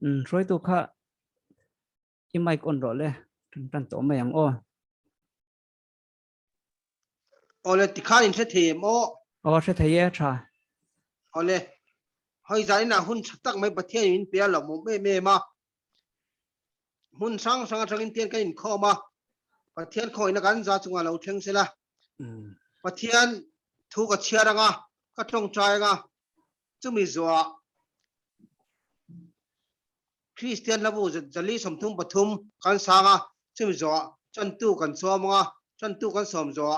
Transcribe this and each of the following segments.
rồi tụ khá im mai con rồi lẽ trăn tổ mày ang ole tikhan in se them o sẽ thấy cha ole hoi zai na hun tak mai pathian in pia lo mo me ma hun sang sang in tian ka in kho ma pathian khoi na kan za chunga lo theng se la pathian thu ka chia ranga ka tong trai nga chumi zwa Christian labu jali somthum pathum kan sanga chumi zwa chan tu kan somanga chan tu kan som zwa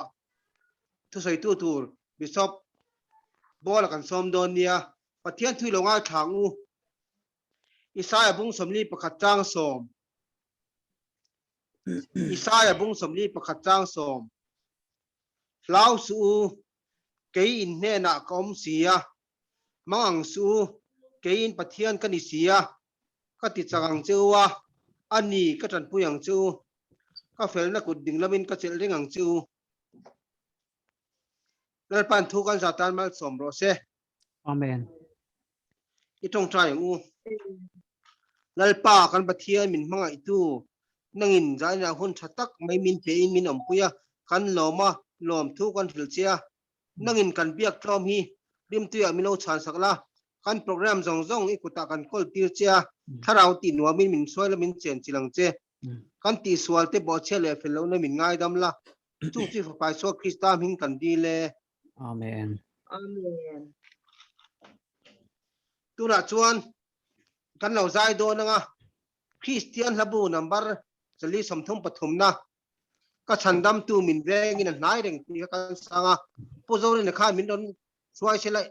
thu sai tu tur bishop bola kan som don nia pathian thui longa thangu Isaiah bung somli pakhat chang som Isaiah bung somli pakhat chang som lau su ke in ne na kom sia mang su ke in pathian kan isia ka ti changang chewa ani ka tan puyang chu ka fel na kut ding lamin ka chel ringang chu lal pan thu kan zatan mal som ro se amen itong trai u lal pa kan pathian min manga itu nangin zai na hun thatak mai min pe in min ampuya kan loma lom thu kan thil chia nangin kan biak trom hi rim tuya milo chan sakla kan program zong zong ikuta kan kol tir chia tharau ti nuwa min soi la min chen chilang che kan ti swal te bo che le fel lo na min ngai dam la tu chi fa pai so krista min kan di le amen Amen. tu na chuan kan lo zai do na nga Christian labu number chali somthum pathum na ka chandam tu min veng in nai reng ti ka sanga pozori na kha min don swai se lai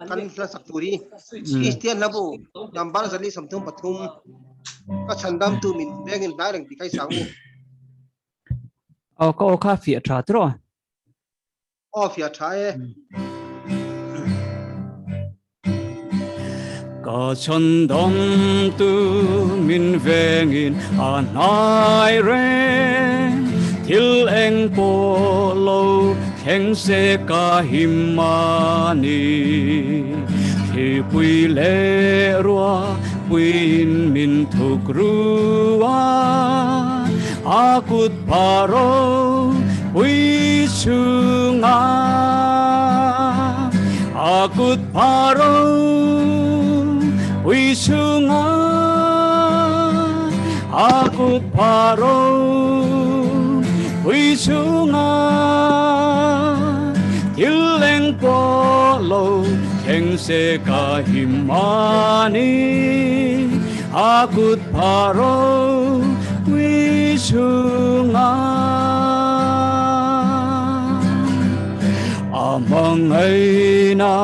kan la sak turi Christian labu number chali somthum pathum ka chandam tu min veng in nai reng ti kai sangu có khá phía trả rồi off ya thae có chân đông tu min vengin anai ren til eng po lo kheng se ka himani khi pui le rua puin min thuk rua akut paro pui sunga akut paro pui sunga akut paro pui sunga tileng polo kheng se ka himani akut paro pui sunga amang ai na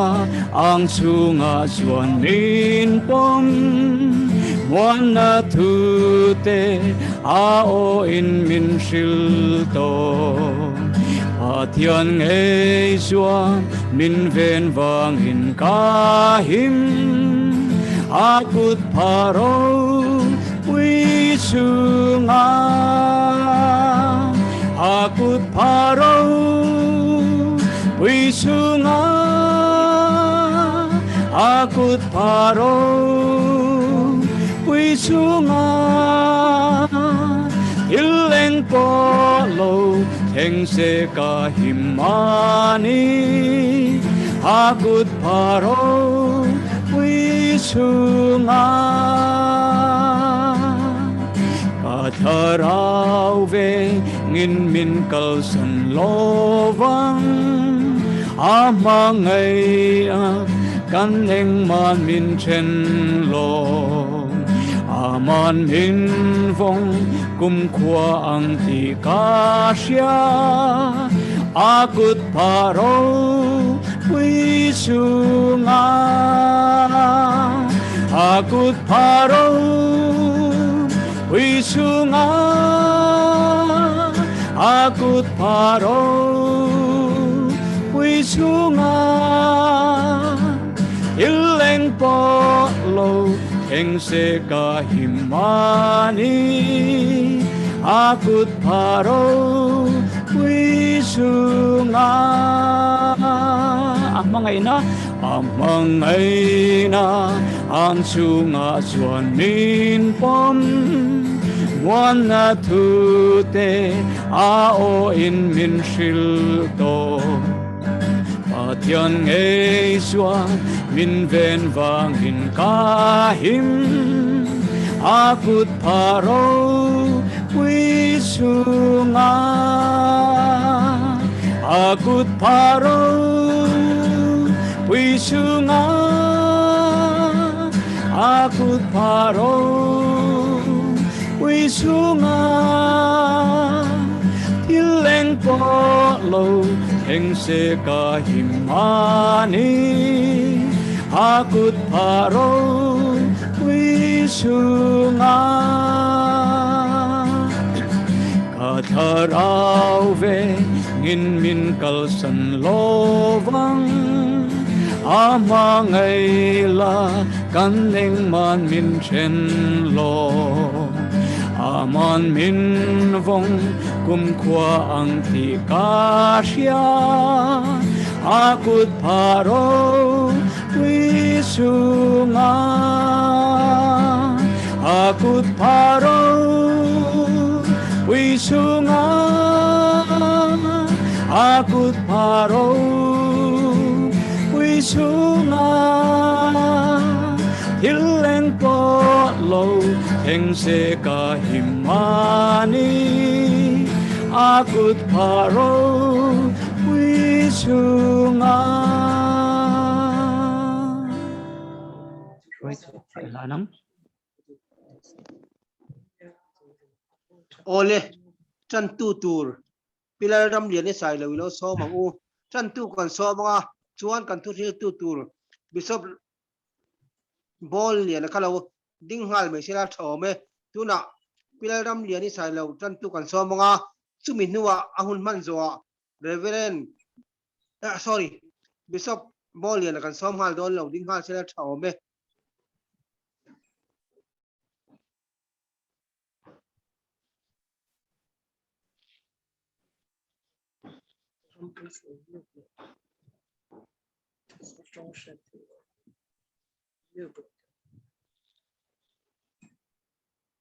ang sunga suanin pom wana thu te ao in min sil to pathian ngei suan min ven vang in ka him akut paro pui sunga akut paro pui sunga akut paro pui sunga ileng polo kheng se ka himani akut paro pui sunga katharau ve ngin min kal san lovang amangai kan eng man min chen lo aman min vong kum khua ang ti ka sia akut paro pui sunga akut paro pui sunga akut paro pui sunga ileng polo kheng se ka himani akut paro pui sunga amang ay na an su nga chuan min pom muan na thu te a o in min hril to PATHIAN ngei suan min ven wangin ka him a kut pharo pui sunga a kut pharo pui sunga a kut pharo pui sunga Tileng po lo heng se ka himani akut pharo wi sunga katharau ve ngin min kal san lovang amangai la kaneng man min chen lo aman min vong kum khwa ang ti ka ria akut pharo wi sunga akut pharo wi sunga akut pharo wi sunga Hileng po lo heng se ka himani akut pharo wi sunga phải là lắm ole chan tu tur pilar ram lian ni sai lo lo so mang u chan tu kan so manga chuan kan thu thil tu tur bishop Bawlliana kalo ding hal me sila thome tuna pilar ram lian ni sai lo chan tu kan so manga chumi nuwa ahun man zo reverend sorry bishop Bawlliana kan som hal don lo ding hal sila thome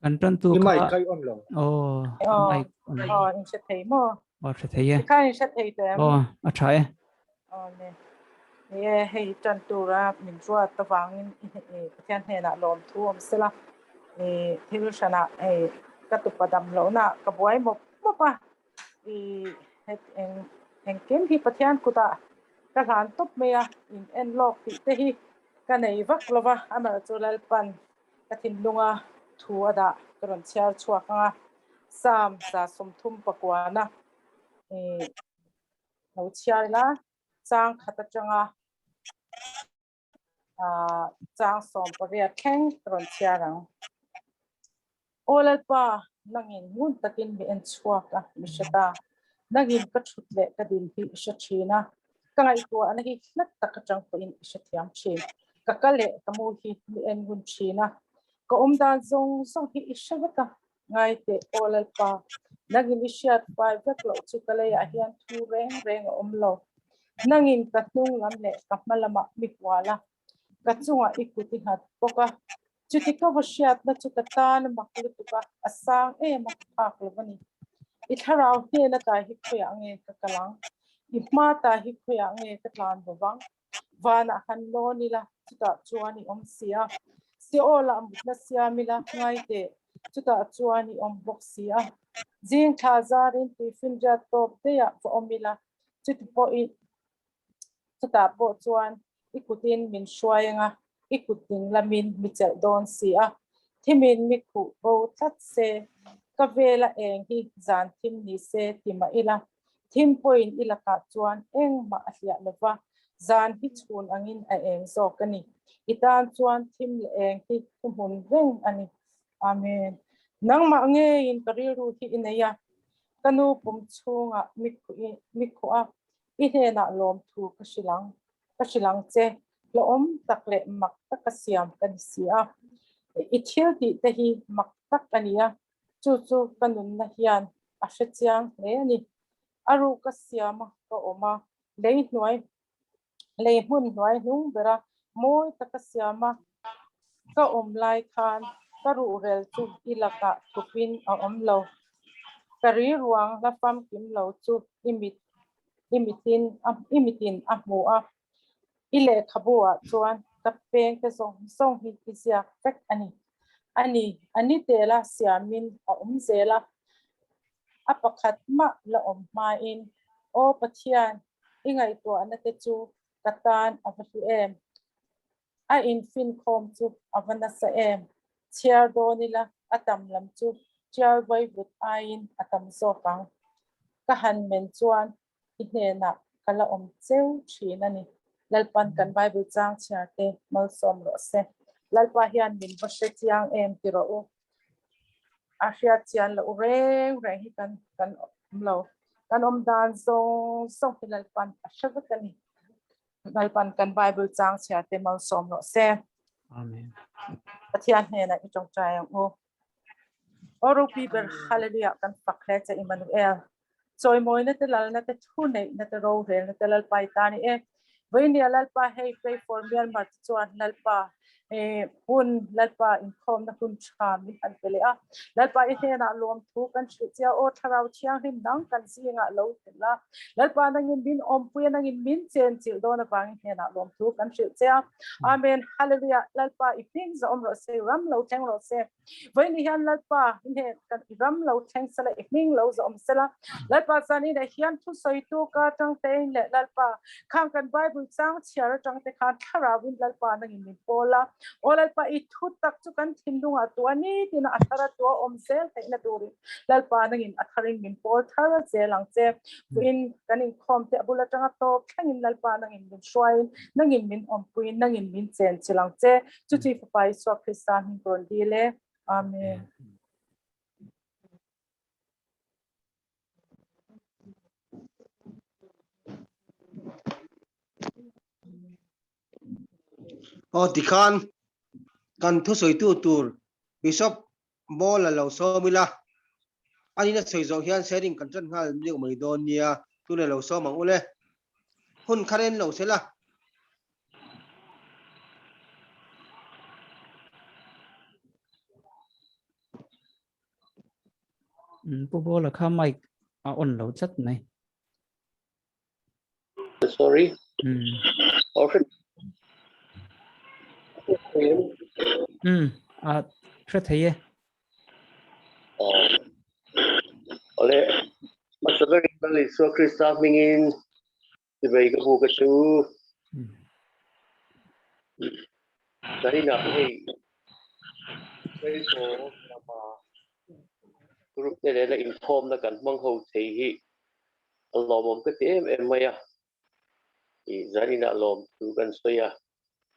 Kan trân tu Cái ka mic kai on lo. mic anh sẽ thấy mà sẽ thấy à anh sẽ thấy được à trái nè hay chân tu ra mình chua tao vang thiên hệ na lom thu sẽ là thì lúc sana cái tụ padam lo na cái buổi một pa en kem hi pathian kuta cái han top mea in en lok ti te hi cái này vak lova ama chulal pan cái tin lunga thu ada karon chiar chuak anga sam sa som thum pakwana no chiar la chang khata changa chang som pavia kheng karon chiarang olal pa nangin mun takin bi en chuak a mishata nangin ka thutle ka din hi shathina kangai ko anahi hlat tak chang ko in shathiam chin ka kale kamu hi mi en gun china ko dan zong zong hi ishavaka ngai te olal pa nagin ishiat pa veklo chu kale a hian thu reng reng lo nangin ka hnung lam le ka malama mikwala ka chunga ikuti hat poka chuti ka washiat na chu ka tan maklu tuka asang mak phak lobani i tharau he na ta hi khoya nge ka kalang i ma ta hi khoya nge ka tlan bawang wana han lo ni la chuta chuani sia si ola amna sia mila ngai te chuta chuani bok sia jing tha zarin ti finja top te ya fo omila chuti po i chuta po chuan ikutin min shwayanga ikuting lamin michel don sia thimin mikhu bo that se kavela eng hi zan thim ni se tima ila thim point ila ka chuan eng ma ahlia lova zan hi chun angin a eng zokani itan chuan thim le eng hi kumun reng ani amen nang ma nge in kariru hi inaya kanu pum chunga mikhu a i he na lom thu kasilang che lom takle mak takasiam kan sia i thil ti te hi mak tak ania chu kanun na hian a hrechiang le ani aru kasiama ko oma lei hmun hnuai hnung bera moi takasiama ka lai khan ka ru rel chu ilaka tupin a lo kari ruang la fam kim lo chu imitin a mu a ile khabua chuan ka peng te song hi isia fek ani te la siamin a zela apakhat ma la ma in o pathian ingai to anate chu katan avatu em a in fin khom chu avana sa em chiar do nila atam lam chu chiar vai but ain atam so kang ka han men chuan i hna kala cheu thina ni lalpan kan bible chang charte mal som ro se lalpa hian min ba se chiang em ti ro u asia chian lo reng reng hi kan lo kan dan song lalpan ashavakani lalpan kan bible chang charte mal som ro se Amen. pathian hna i tong chayang o oro pi ber hallelujah kan pakhle cha Emmanuel choi moi na te lal na te thu nei na te ro re na te lal pai ta ni e voi ni lal pa hey pray for Myanmar chuan lal pa hun lal pa in khom na hun cham ni an pele a lal pa i he na lom thu kan chu chia o tharau chiang him nang kan si nga lo la lal pa nang in bin om pu nang in min chen chil do na bang he na lom thu kan chu chia amen hallelujah lal pa i ping za om ro se ram lo teng ro se voi ni han lal pa in he kan ram lo teng sala i ning lo za om sala lal pa san in hian thu soi tu ka tang te le lal pa khang kan bible chang chiar tang te khan thara win lal pa nang in pola olal pa i thu tak chu kan thindunga tu ani tin athara tu om sel te na turi lal pa nang in atharing min pol thara che lang che win kan in khom te abula tanga to thangin lal pa nang in shwain nang in min om puin nang in min chen chilang che chu chi fa pai so kristan hin ton dile amen o dikhan kan thu soi tu tur bishop bola lo so mila ani na soi zo hian sharing kan chan hal ni mai don nia tu le lo so mang ule hun kharen lo sela Bố là khá mày ổn lâu chất này. Sorry. Okay. Rất thấy Ole masalah ini so Krista mingin dibayi ke buku tu. Dari nak hey, saya so nama grup ni adalah inform nak kan menghau tehi Allah memketim emaya. Dari nak lom tu kan saya.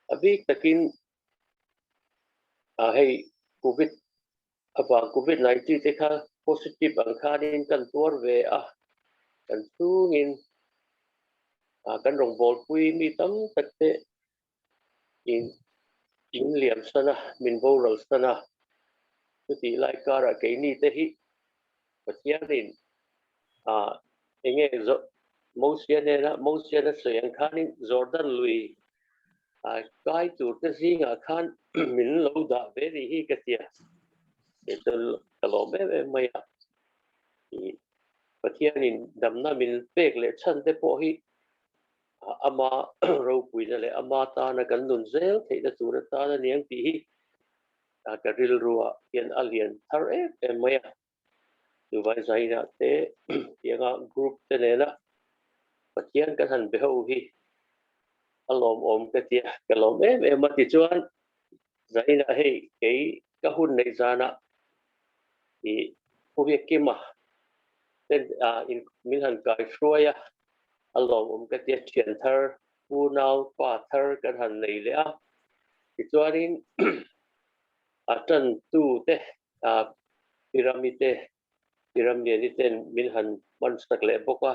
Abi takin hey COVID apa COVID-19 teka positif angkarin kan tuar ve kan tungin kan rong bol pui mi tam takte in liam sana min boral sana tuti lai kara ke ni te hi patiarin enge zo mosiana soyang khanin jordan lui kai tur te singa khan min lo da ve ri hi katia etul kalome ve maya patiarin damna min pek le chan te po hi ama ro pui le ama ta na kan nun zel thei da tur ta na niang ti hi ka ril ruwa hian alien thar maya tu vai zaina te tianga group te le la patian kan han beho hi alom om ka tia kalom ma ti chuan zaina hei ke ka hun nei zana i phobia kima ten in min han kai shroya alom om ka tia thian thar pu nau pa thar kan han nei le a ti chuanin atan tu te piramide ni ten min han man sak le boka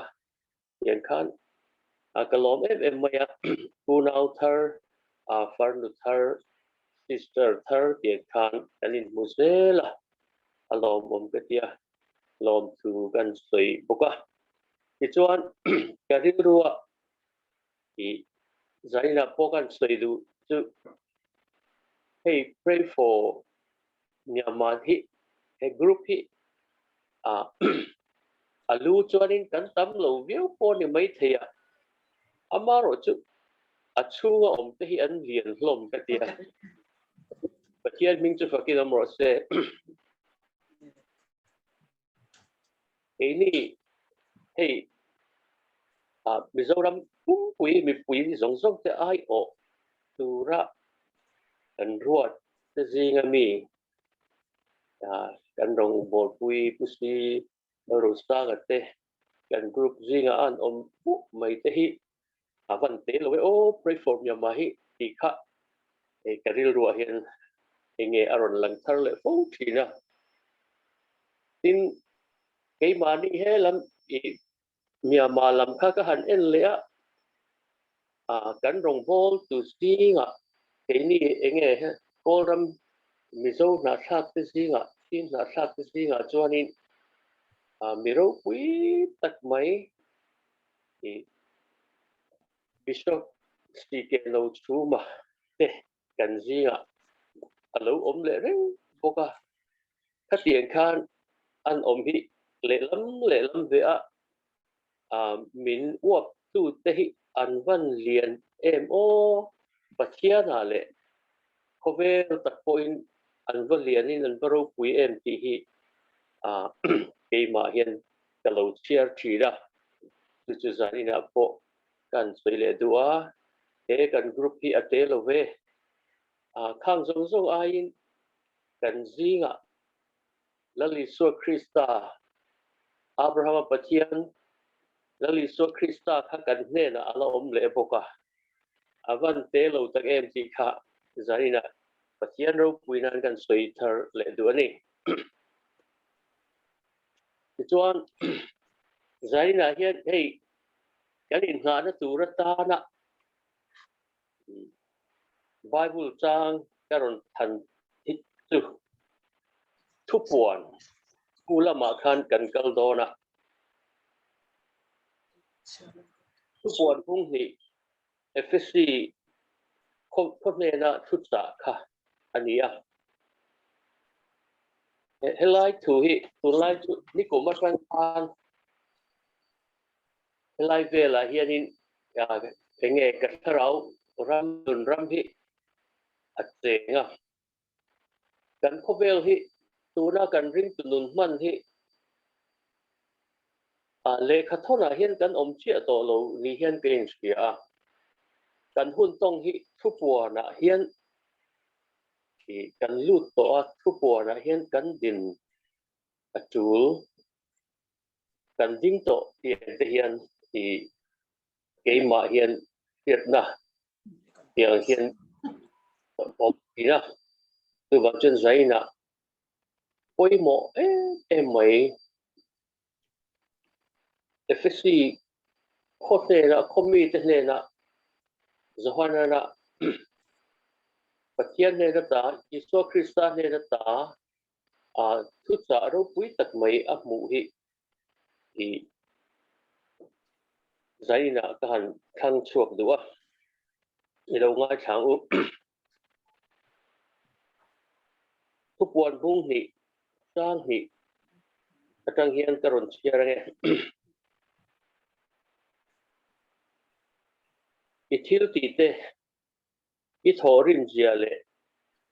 yan khan kalom maya punau thar farnu thar sister thar yan khan anin musela alom bom katia lom tu kan soi boka ti chuan karirua i zaina pokan soi du chu hey pray for Myanmar hi hey group hi alu chuanin kan tam lo view po ni mai thia amaro chu achunga om te hi an lian hlom ka tia pathian ming chu fakin amro se ini hey Mizoram pum pui mi pui ni zong zong te ai o tura kan ruat te zinga mi kan rong bol pui pusi ro sta ga te kan group zinga an om pu mai te hi avan te lo o pray for mi ma hi ti kha e karil ru hian enge aron lang thar le fo thina tin ke mani he lam i Myanmar lam kha ka han en le kan rong bol tu singa ke ni enge he koram mizo na thak te singa tin na thak te singa chuanin miro pui tak mai i bishop stike lo chuma te kan zinga alo om le reng boka khatien khan an om hi le lam ve min uap tu te hi an van lian em o pathiana le khovel tak point an van lian in an baro pui em ti hi ke ma hian kalo chiar thira tu chu zani na po kan soile dua he kan group hi ate lo ve khang zong zong ain kan zinga lali so krista abraham pathian lali so krista kha kan hne na ala om le boka avan te lo tak em ti kha zarina pathian ro puinan kan soi thar le du ani chuan zarina hian hey kan in nga na tura ta na bible chang karon than hit tu thu puan kula ma khan kan kal dona thu puan phung ni FSCคนเนี่ยนะทุตะค่ะอันนี้ให้ไล่ถูหิตัวไล่นี่กูมาฟังทานให้ไล่เวลาเฮียนี่เป็นไงกับเรารำดุนรำหิอัดเสียงกันพบเวลหิตัวน่ากันริมตุนุนมันหิเลขาทนาเฮียนกันอมเชี่ยตัวเรานี่เฮียนเป็นเสียกันหุ่นต้องหิทุบวัวนะเฮียนกันลูดตัวทุบวัวนะเฮียนกันดินจูลกันดิ้งโตเฮียนเฮียนที่เกมาเฮียนเฮียนนะเฮียนเฮียนผมที่นะตัวแบบจนใจนะป่วยหมอไม่FSC โคตรเนี่ยนะคอมมิชเนี่ยนะจะหันนะปัจจัยเนี่ยนะตายิสวคริสต์เนี่ยนะตาทุกสารพุยตักไม่อับมุหิใจนะกันขังชวกดูว่าเราง่ายช่างทุกวันพุ่งหิสร้างหิกระทั่งเฮียนกระรนเชียร์ไงอีทิลตีเตอีทอรินเจียเล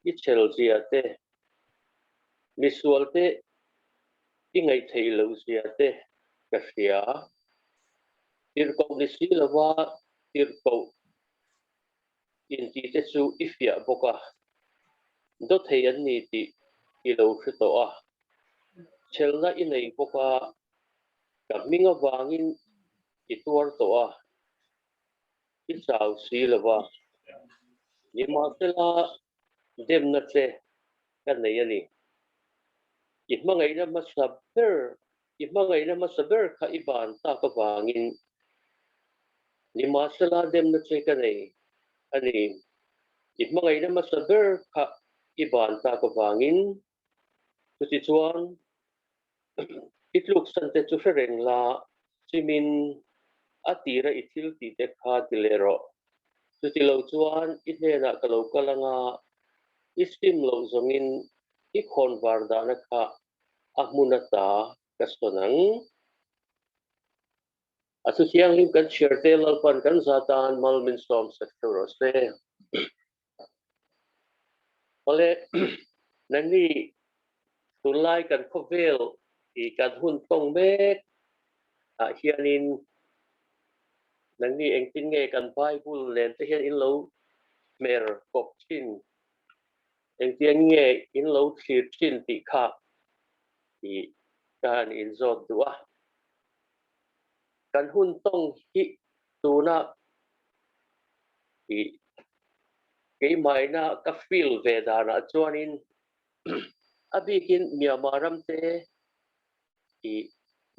อีเชลเจียเตมิสวลเตอีไงเทลเจียเตกระเสียติร์กนิสิลวะติร์กอินตีเตซูอิฟยาบกะดดเฮียนนี่ติอีลูคตัวเชลน่าอินไอบกะกับมิงวางินอีตัวตัวอีสาวสีลวะนี่มาเสละเดมนัดเซกันไหนยันนี่อีกมังไงนะมาสับเบอร์อีกมังไงนะมาสับเบอร์ข้าอีบานตากวางินนี่มาเสละเดมนัดเซกันไหนอันนี้อีกมังไงนะมาสับเบอร์ข้าอีบานตากวางินสุดที่ชวนอีกลูกสันเตจุเฟรงลาจิมินอาตีระอิทิลตีเด็กขาติเลโรสุดที่เราชวนอีเนี่ยนะกะโลกะลัง isim lo zongin ikhon varda na kha ahmunata kastonang asusiang lim kan shirte lalpan kan zatan malmin som sektorose ole nani tulai kan khovel I kan hun tong mek hianin nani engtin nge kan bible len te hian in lo mer kop chin engtin nge in lo thir chin ti kha I kan in zot dua kan hun tong hi tuna I cái mai na ka feel ve da na chuanin abikin Myanmaram te I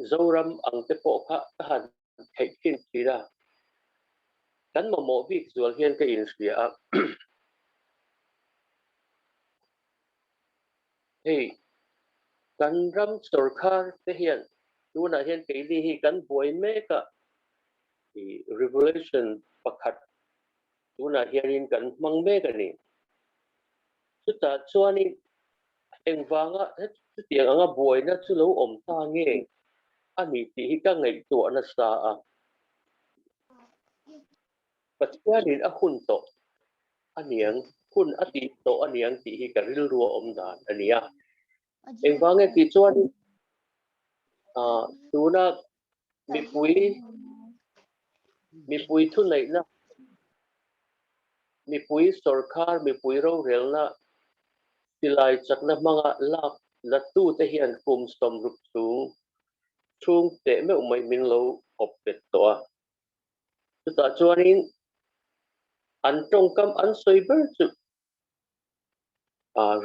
zoram ang te po kha han thei kin tira kan mo bik zual hian ka in sia hey kan ram sarkar te hian tuna hian ke li hi kan boi me ka I revelation pakhat tuna hianin kan mang me ka ni chuta chuanin engwanga chu tiang anga boi na chu lo om ta nge ani ti hi ka ngai tu na sa a pathianin a hun to aniang hun ati to aniang ti hi ka ril ruwa om dan ania engwanga ti chuan tuna mi pui thu nei na mi pui sarkar mi pui ro rel na tilai chakna manga lak la tu te hian kum som rup chung te me umai min lo op pet to a chuta chuanin an tong kam an soiber chu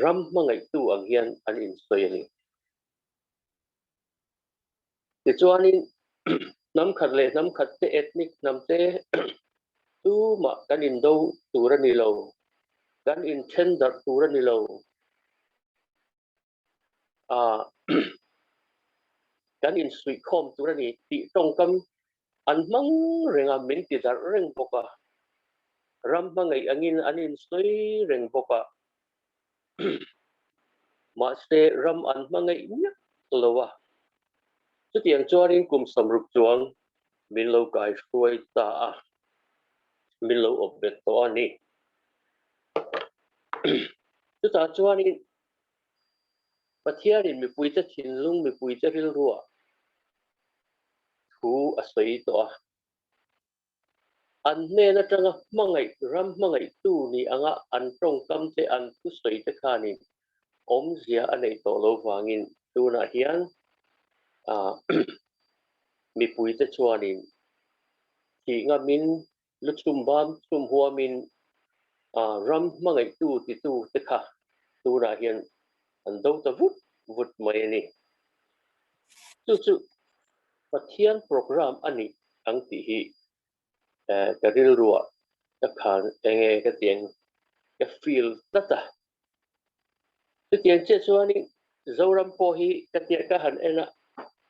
ram mangai tu ang hian an in soyani ti chuanin nam khat le nam khat te ethnic nam te tu ma kan in do turani lo kan in tender turani lo kan in sweet khom turani ti tong kam an mang renga min ti dar reng boka ram mangai angin anin soi reng boka ma se ram an mangai nya lowa chu tiang chuanin kum samrup chuang min lo kai suai ta min lo obet to ani chu ta chuanin pathianin mi pui ta thinlung mi pui ta ril ruwa thu asoi to an ne na tanga mangai ram mangai tu ni anga an tong kam te an tu soi te khani om zia anei to lo wangin tu na hian mi pui ta chuanin ki nga min lu chum bam chum huwa min ram mangai tu ti tu te kha tu na hian an do ta vut mai ni chu pathian program ani ang ti hi ka ril ruwa ka khan enge ka tiang ka feel tata tu tiang che chuani zoram po hi ka tia ka han ena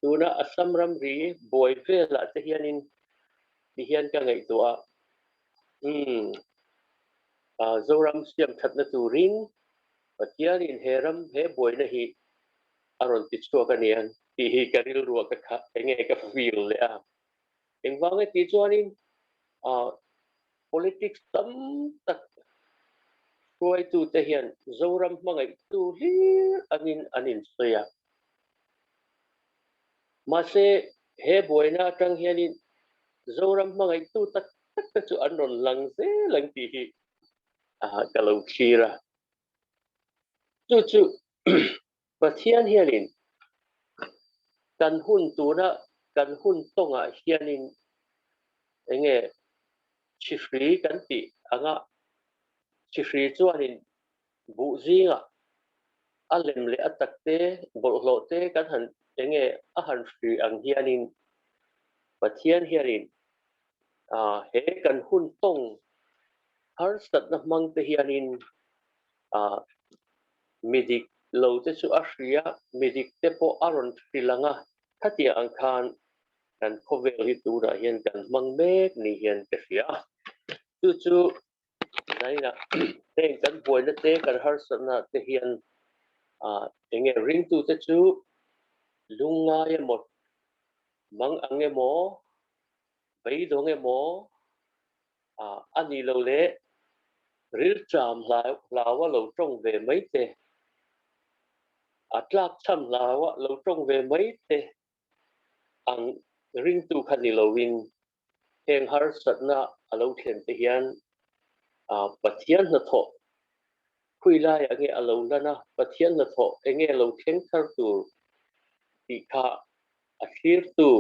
tuna asam ram ri boy vela te hianin ti hian ka ngai to zoram siam thatna turin pathian in heram he boy na hi aron ti chua ka nian ti hi ka ril ruwa ka kha enge ka feel le engwang ti chuanin politics tam tak koi tu te hian zoram mangai tu lir anin soya ma se he boina tang hianin zoram mangai tu tak tak chu anon lang se lang ti hi kalau khira chu pathian hianin kan hun tu na kan hun tonga hianin enge chifri kan ti anga chifri chuanin bu zinga alem le atakte bolhlo te kan han enge a han fri ang hianin pathian hianin he kan hun tong har sat na mang te hianin midik lo te chu ashria midik te po aron trilanga khatia ang khan kan khovel hi tu da hian kan mang mek ni hian te ria chu naina nên kan buổi na te kan har sana te hian enge ring tu te chu lunga ye một mang ange mo vei dong e mo ani lo le ril cham la wa lo trong về mấy te atlak cham la wa lo trong về mấy te ang ring tu khan ni lo win heng har sana alo thlen te hian pathian na tho khui lai ange alo lana pathian na tho enge lo theng thar tu ti kha a clear tu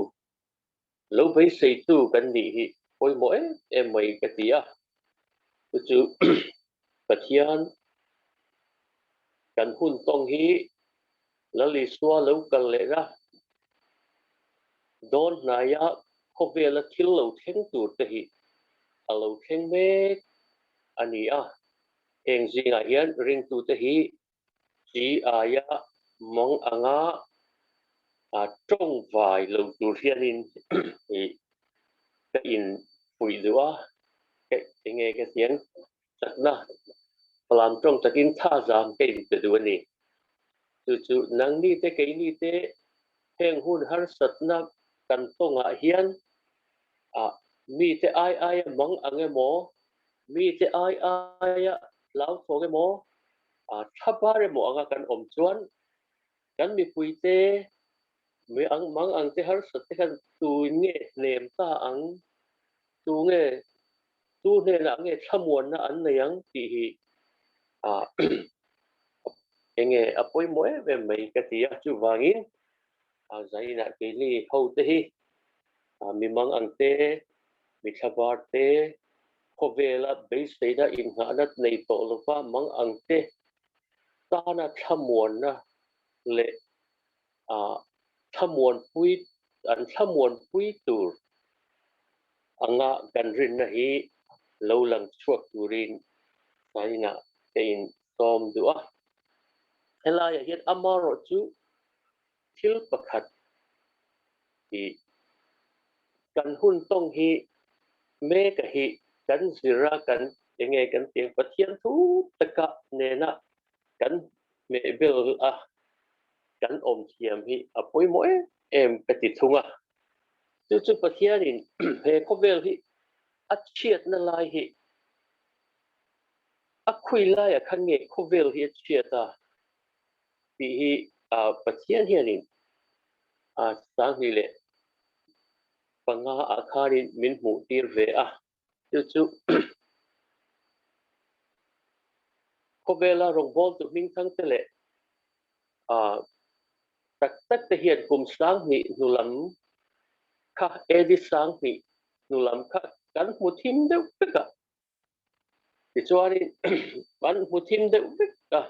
lo bei sei tu kan ni hi poi mo em mai ka tia chu pathian kan hun tong hi lali swa lo kal le ra don na ya ko vela thil lo theng tur te hi alo theng me ani eng zinga hian ring tu te hi chi aya mong anga trong vai lo tur hianin hi ka in pui dua ke nge ke tiếng na làm trong takin tha jam ke te du ni chu nang ni te ke ni te heng hun har sat na kan tonga hian mi te ai mong ange mo mi te ai lau tho ke mo thapare mo anga kan om chuan kan mi pui te mi ang mang ang te har sat te kan tu nge nem ta ang tu nge tu ne na nge thamuan na an na yang ti hi enge apoi mo ve mai ka ti chu wangin zai na ke li ho te hi mi mang ang te mi thabar te khovela base da in ha nat nei to lo pa mang ang te ta na thamuan na le thamuan pui an thamuan pui tur anga kan rin na hi lo lang chuak turin sai na tein tom dua hela ya hian amaro chu thil pakhat hi kan hun tong hi me ka hi kan zira kan enge kan tiang pathian thu taka ne na kan me bel kan om thiam hi apoi mo em ka ti thunga chu pathian in he ko vel hi chiat na lai hi khui lai khan nge ko vel hi chiata bi hi pathian hian in sang hi le panga akharin min mu tir ve chu ko vela rong bol tu ming thang tele tak te hian kum sang ni nulam kha edi sang ni nulam kha kan mu thim deuh ka ti chuani ban mu thim deuh ka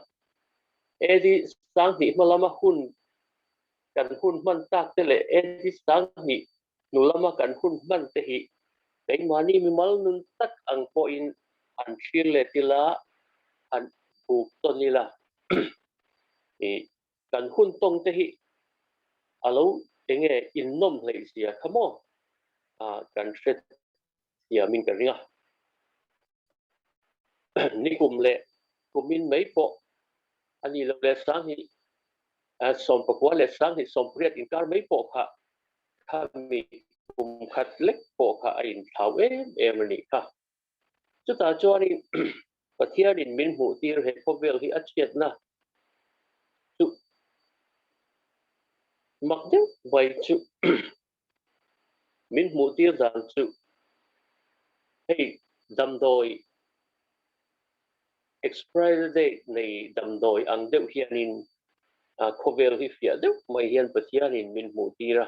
edi sang ni malama hun kan hun man tak tele edi sang ni nulama kan hun man te hi cái mani mi mal nun tak ang po in an thil le tila an buk ton ni la kan hun tong te hi alo enge in nom hlei sia khamo kan set sia min ka ringa ni kum le kumin mai po ani lo le sang hi som pakwa le sang hi som priat in kar mai po kha mi kum khat lek po kha in thau em ni kha chu ta cho ni pathian in min mu tir he po vel hi achiat na chu mặc chứ vậy chứ min mu tir dan chu hey dam doi expiry date nei dam doi ang deuh hianin khovel hi fia deuh mai hian pathian in min mu tira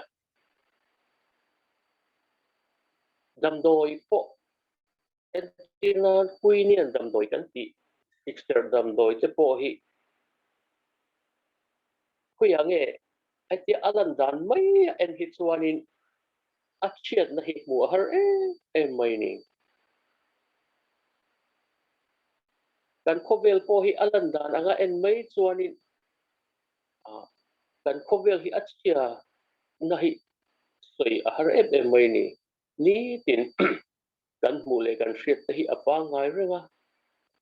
dam doi po entina kuinian dam doi kan ti exter dam doi te po hi kuyange ati alan dan mai en hi chuanin achiat na hi mu har mai ni kan khovel po hi alan dan anga en mai chuanin kan khovel hi achia na hi soi har mai ni tin kan mu le kan hriat hi apa ngai renga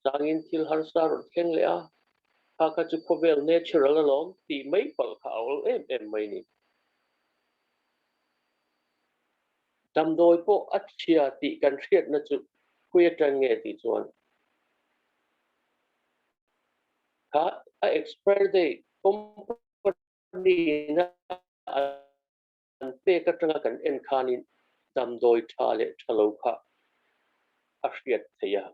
changin thil har sar kheng le a ka chu khovel natural along ti mai pal khaul em mai ni dam doi po achia ti kan riat na chu khuya tang nge ti chuan ka a expert de company na an pe ka tanga kan en khanin dam doi tha le thalo kha a riat theya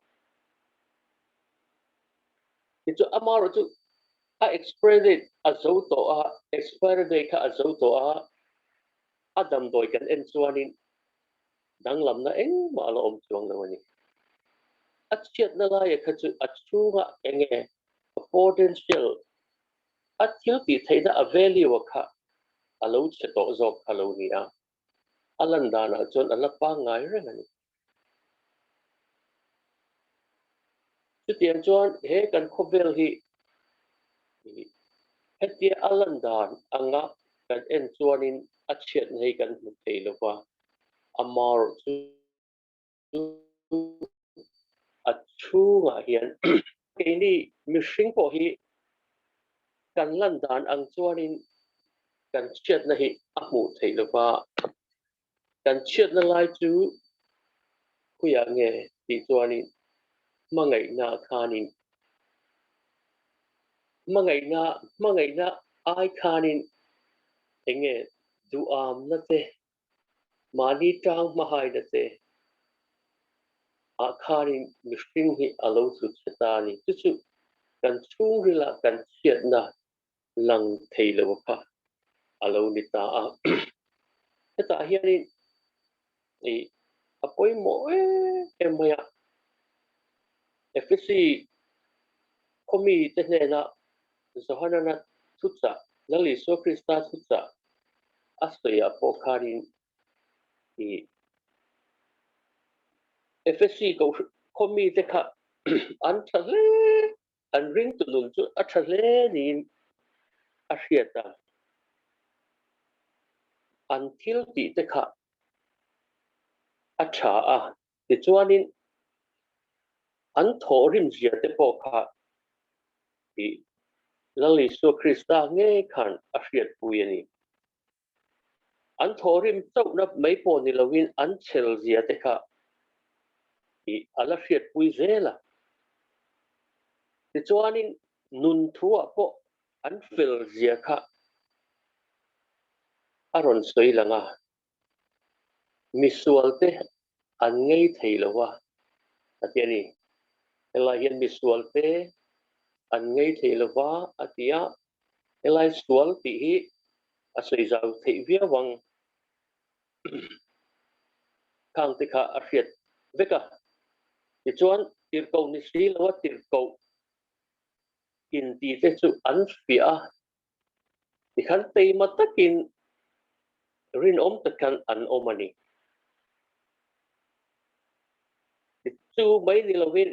ti chu amaro chu a expert de a zo to a expert de ka a zo to a adam doi kan en chuanin dang lam na eng ma lo om chuang na wani at chiat na la ya kha chu at chunga enge potential at thil ti theida a value kha alo che to zok alo ni a alan dana chon ala pa ngai re ngani chu tian chuan he kan khovel hi hetia alan dan anga kan en chuanin a chiat nei kan mu thei lo wa amar chu a chunga hian ke ni mihring po hi kan lan dan ang chuanin kan chiat na hi a mu thei lo wa kan chiat na lai chu khuya nge ti chuanin mangai na khanin mangai na ai khanin enge du am na te mani tang mahai na te a khanin mihring hi alo chu chetani chu chu kan chung rila kan chiat na lang thei lo kha alo ni ta a ta hianin e apoi mo emaya efisi komi te na zohanana tutsa lali so krista tutsa astoya pokarin i efesi ko komi te kha an thale an ring tu lun chu a thale ni a hriata an thil ti te kha a tha a ti chuanin an thorim zia te po kha i lali so krista nge khan a hriat puini an thorim chau na mai po ni lovin an chel zia te kha i ala hriat pui zela ti chuanin nun thua po an fel zia kha aron soi langa misual te an ngei thei lowa atiani ela hian misual te an ngei thei lowa atia elai sual ti hi a soi zau thei via wang khang te kha a hriat veka ti chuan tir ko ni si lowa tir ko in ti te chu an fia ti khan tei matakin rin om takan an omani ti chu mai ni lovin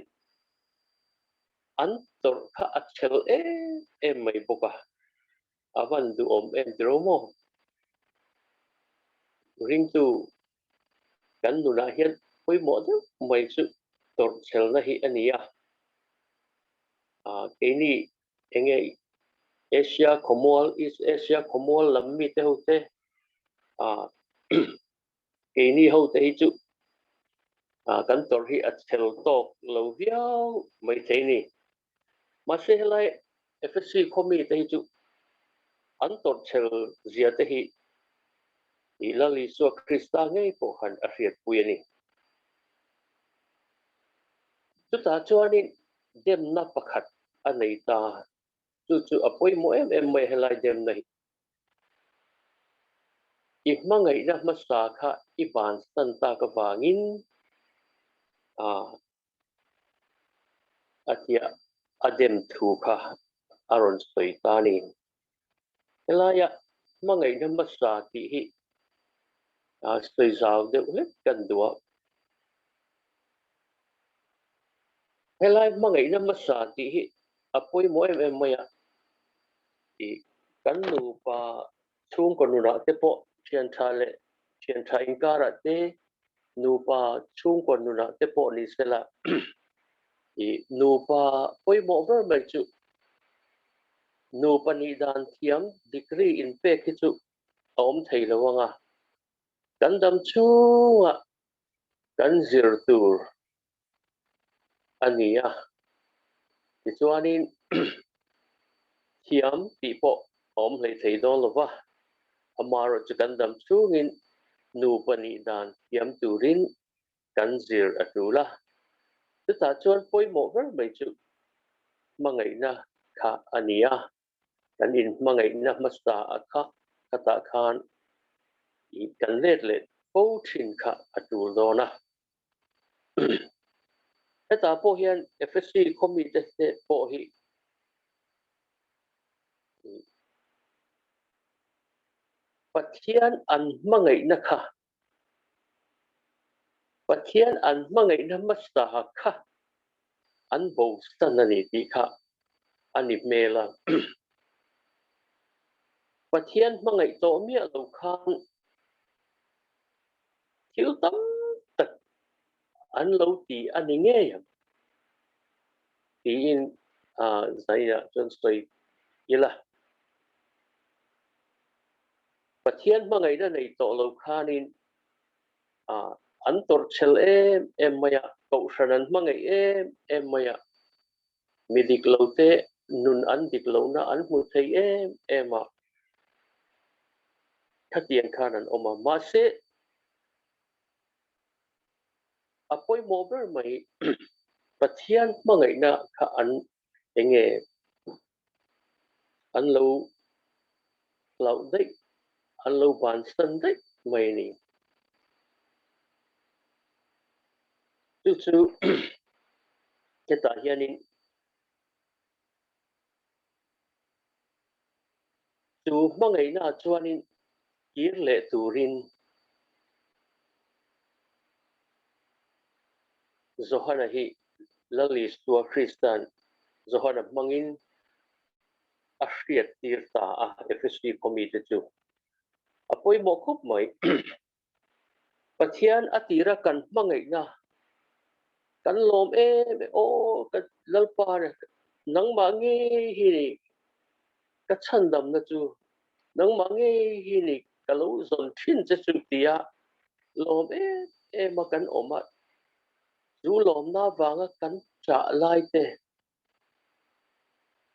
an tor kha a chel em mai boka avan du om em dromo ring tu kan nu na hian poi mo de mai chu tor chel na hi ania ke ni enge asia khomol is asia khomol lammi te hote ke ni ho te chu kan tor hi a chel tok lo viau mai the ni ma se lai fsc khomi te chu an tor chel zia te hi ilali so krista ngai po han a riat puini chu ta chuanin dem na pakhat anei ta chu chu apoi mo em mai helai dem nei i mangai na masa kha i ban san ta ka wangin atia adem thu kha aron soi ta ni helaya mangai na masa ti hi soi zau de ulet kan duwa helai mangai na masa ti hi apoi mo em mai i kan nu pa chung ko nu na te po chian tha le chian tha in kara te nu pa chung ko nu na te po ni sela i nu pa poi mo ver mai chu nu pa ni dan thiam degree in pe ki chu om thei lo wanga kan dam chu kan zir tur ania ti chuanin thiam ti po om hlei thei do lo wa amaro chu kan dam chu ngin nu pa ni dan thiam turin kan zir atula ta chuan poi mo ver mai chu mangai na kha ania kan in mangai na masta akha kata khan i kan let po thin kha atur do na ta po hian FSC committee te po hi pathian an mangai na kha pathian an mangai na masta kha an bo sanani ti kha ani mela pathian mangai to mia lo khan thiếu tấm tật anh lâu thì anh nghe yam thì in zai ya chân soi yela pathian mangai na nei to lo khanin an tor chel em maya ko shanan mangai em maya midik lo te nun an dik lo na an mu thei em ma thatian khanan oma ma se apoi mober mai pathian mangai na kha an enge an lo lau dei an lo ban san dei mai ni chu cái ta hianin chu mangai na chuanin kir le turin zohana hi lalis tua Christian zohana mangin ashriat tirta FSC committee chu apoi mo khup mai pathian atira kan mangai na kan lom o kan lalpa nang mangi hi ni ka chandam na chu nang mangi hi ni kalau zon thin che chu tia lom ma kan oma du lom na wanga kan cha lai te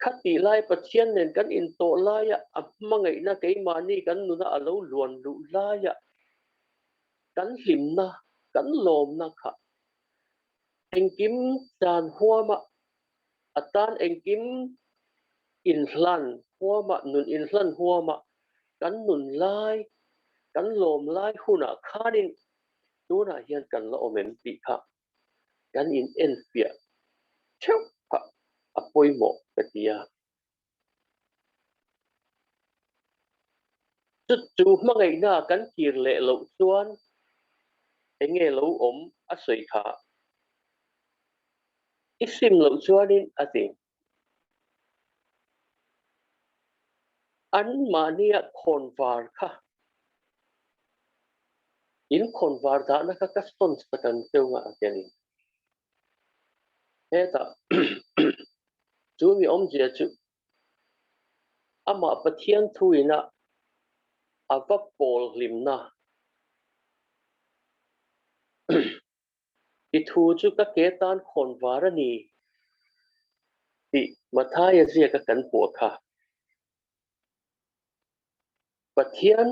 khati lai pathian nen kan in to lai ya mangai na ke mani kan nu na alo luan lu lai ya kan him na kan lom na kha engkim dan huama atan engkim in hlan huama nun in hlan huama kan nun lai kan lom lai huna khanin tuna hian kan la omen ti kha kan in enfia cheu kha apoi mo katia chu mangai na kan kir le lo chuan enge lo om a soi kha isim lo chuanin ati an mania khonwar kha in khonwar da na ka kaston sakan teunga atani heta chu mi om je chu ama pathian thuina ava pol limna i thu chu ka ketan khonwar ani ti mathaya zia ka kan pu kha pathian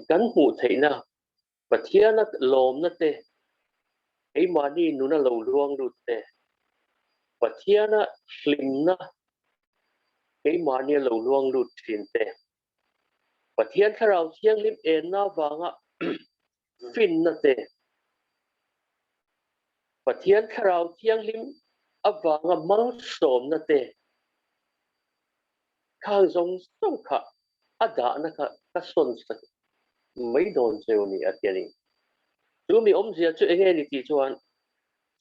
kan hu theina pathian lom na te ei mani nuna lo luang lut te pathian hlimna ei mani lo luang lut thin te pathian tharau thiang lim en na wanga fin na te pathian tharau thiang lim awanga mal som na te khang zong som kha ada na ka son sa mấy don cheu ni atiani chu mi om zia chu enge ni ti chuan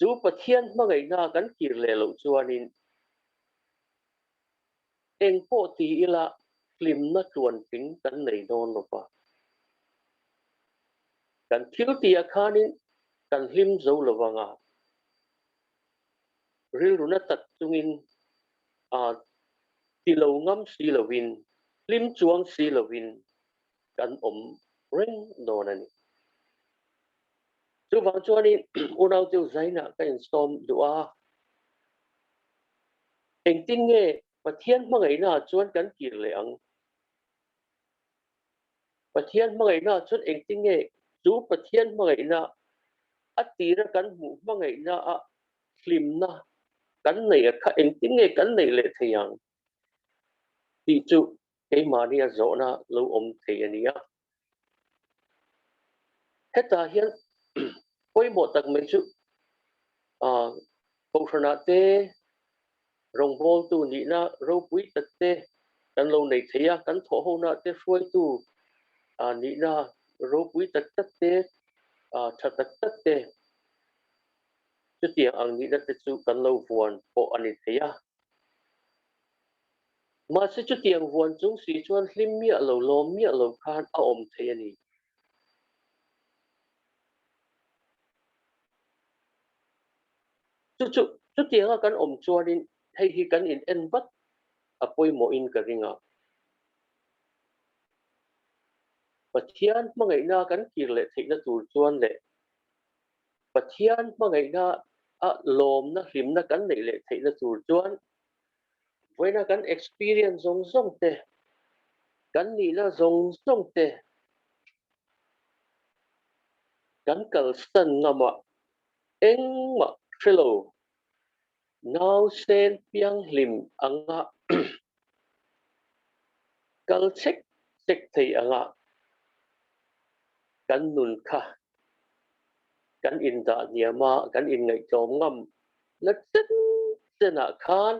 chu pathian mangai na kan kir le lo chuanin eng po ti ila film na chuan ping kan nei don lo pa kan thil ti a khanin kan hlim zo lo wanga ril runa tat chungin ti lo ngam si lovin lim chuang si lovin kan reng no nani chu wang chuani unau tiu zaina ka in storm dua eng tin nge pathian mangai na chuan kan kir le ang pathian mangai na chuan eng tin nge chu pathian mangai na atira kan mu mangai na a slim na kan nei kha eng tin nge kan nei le theyang ti chu cái mà nia zo na lo thei ania heta hian poi mo tak mai chu PAWLNA te rong bol tu ni na ro pui tak te kan lo nei theia kan tho ho na te fuai tu ni na ro pui tak tak te tha tak tak te chu tiang ang ni na te chu kan lo vuan po ani theia mà sẽ chút tiền vuông chúng sĩ chuan lim mía lẩu lom mía lẩu khan a thế này chút tiền a kan chuan in hay hi kan in en bắt a poi mo in ka ringa pathian mangai na kan kir le theina tur chuan le pathian mangai na a lom na hlim na kan nei le theina tur chuan voina kan experience zong zong te kan ni na zong zong te kan kal san ngama engma fellow now sen piang hlim anga kal chek thei anga kan nun kha kan in da niama kan in ngai tom ngam na chen chena khan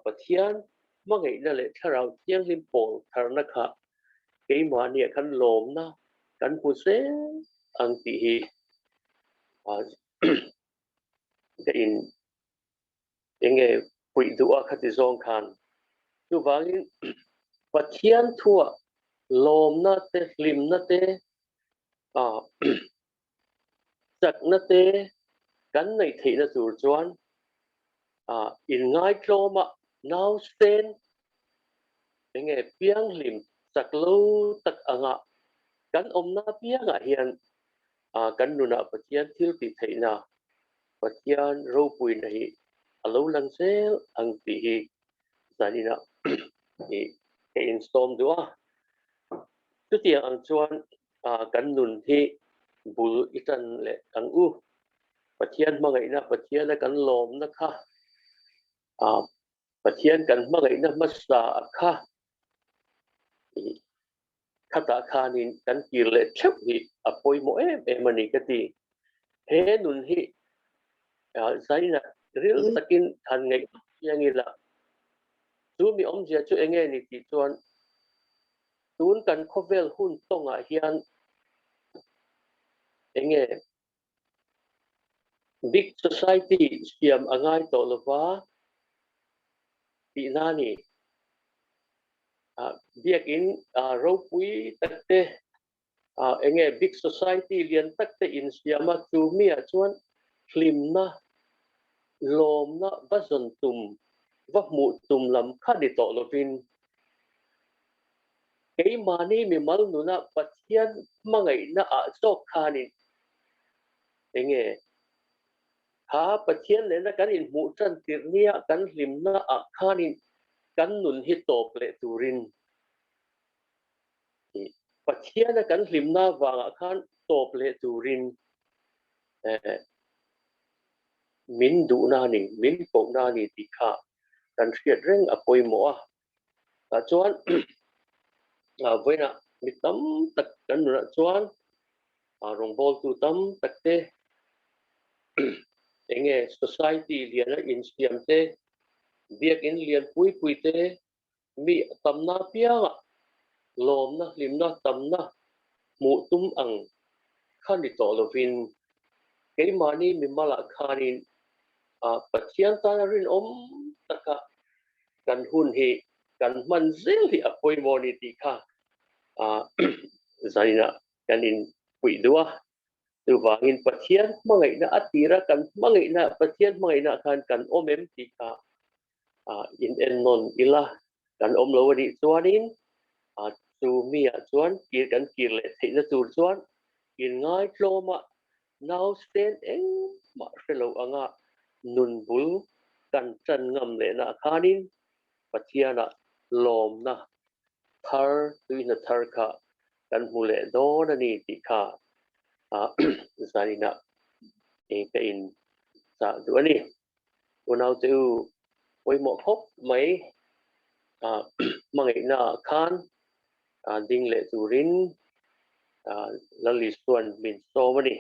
pathian mangai na le tharau tiang lim pol tharna kha ke ma nia kan lom na kan pu se ang ti hi ke in enge pui duwa khati zong khan tu wangin pathian thua lom na te hlim na te chak na te kan nei thei na tur chuan in ngai tloma now sen enge piang hlim chak lo tak anga kan na pianga hian kan nuna pathian thil ti thei na pathian ro pui na hi alo lang sel ang ti hi zanina hi ke in storm dua tu ti ang chuan kan nun hi bul itan le ang u pathian mangai na pathian na kan lom na kha pathian kan mangai na masa kha khata khanin kan kir le thep hi apoi mo mani ka ti he nun hi zaina ril takin than ngai yang ila tu mi jia chu enge ni ti chuan tun kan khovel hun tonga hian enge big society siam angai to lova ti nani biak in ro pui takte enge big society lian takte in siama tu mi a chuan hlim na lom na bazon tum va mu tum lam khadi to lovin cái mani mi mal nuna pathian mangai na chok khanin enge ha pathian le na kan in mu chan tirnia kan hlim na khanin kan nun hi top le turin pathian na kan hlim na wanga khan top le turin min du na ni min po na ni ti kha kan riat reng apoi mo a chuan voina mi tam tak kan nuna chuan rong bol tu tam tak te enge society liana in siam te biak in lian pui te mi tam na pianga lom na lim na tam na mu tum ang khani to lovin ke mani mi mala khanin pathian ta rin taka kan hun hi kan man zel hi apoi moniti kha zaina kan in pui dua tu wangin pathian mangai na atira kan mangai na pathian mangai na kan omem ti ka in en non ila kan om lo ni chuanin tu mi chuan kir kan kir le theina tur chuan in ngai tloma now stand eng ma relo anga nun bul kan chan ngam le na khanin pathiana lom na thar tuina thar kha kan mule do na ni ti kha zanina ke in sa du ani unau tu oi mo khop mai mangai na khan ding le turin lali suan min so mani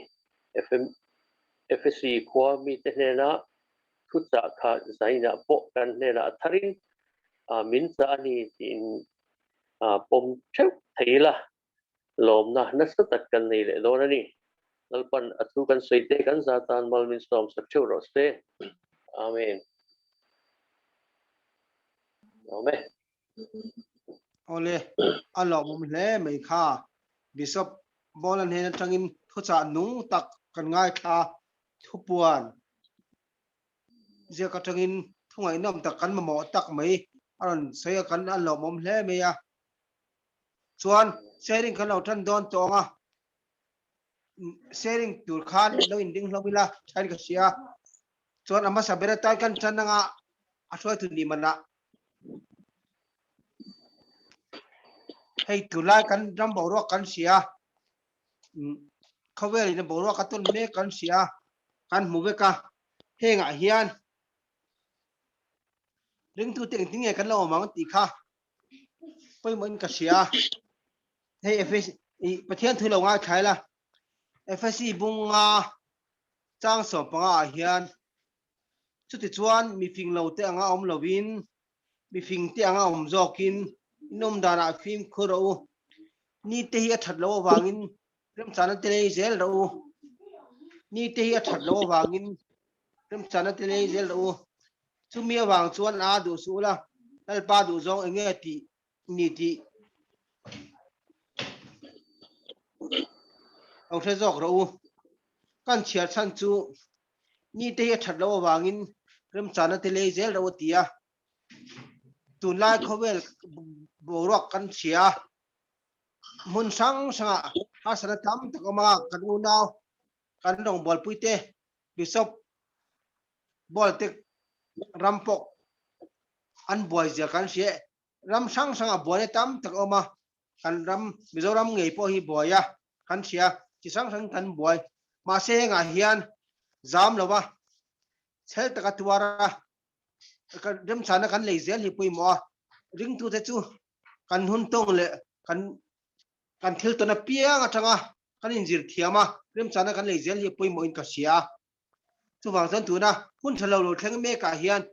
FSC khwa mi te na khutsa kha zaina po kan ne na tharin min sa ni tin pom cheu theila lom na nasatat kan nei le do na ni lalpan atu kan soite kan zatan mal min som sak cheu ro se amen amen ole alo mum le mai kha bishop bolan he tangin thucha nung tak kan ngai kha thupuan je ka tangin thungai nam tak kan mo tak mai aron sei kan alo mum le me ya chuan sharing kan lo than don tonga sharing tur khan lo in ding hlobila thain ka sia chuan ama sabera tai kan chananga athoi tu ni mana hei tulai kan ram boro kan sia khaweli na boro ka tun me kan sia kan mubeka henga hian ring tu teng tinge kan lo mang ti kha poi mon ka sia hei fs pathian thu lo nga thaila fsc bunga chang so panga hian chuti chuan mi fing lo te anga om lovin mi fing te anga om zokin nom dana phim khuro ni te hi that lo wangin rem chana te nei zel ro ni te hi that lo wangin rem chana te nei zel ro chumi wang chuan a du sula al pa du zong enge ti ni ti ông sẽ dọc rồi căn chia săn chú ni te hi that lo wangin rem chana te nei zel ro tia tun lai khovel borok kan chia mun sang sanga hasana tam takoma kan unau kan dong bol puite bishop bol tek rampok an boy ja kan sie ram sang sanga boy tam takoma kan ram mizoram ngei po hi boya kan sia chi sang sang kan boy ma se nga hian zam lowa sel taka tuara kan dem chana kan leizel hi pui mo ring tu te chu kan hun tong le kan thil to na piang atanga kan injir thiama rem chana kan leizel hi pui mo in ka sia chu wang san tu na hun thalo lo thleng me ka hian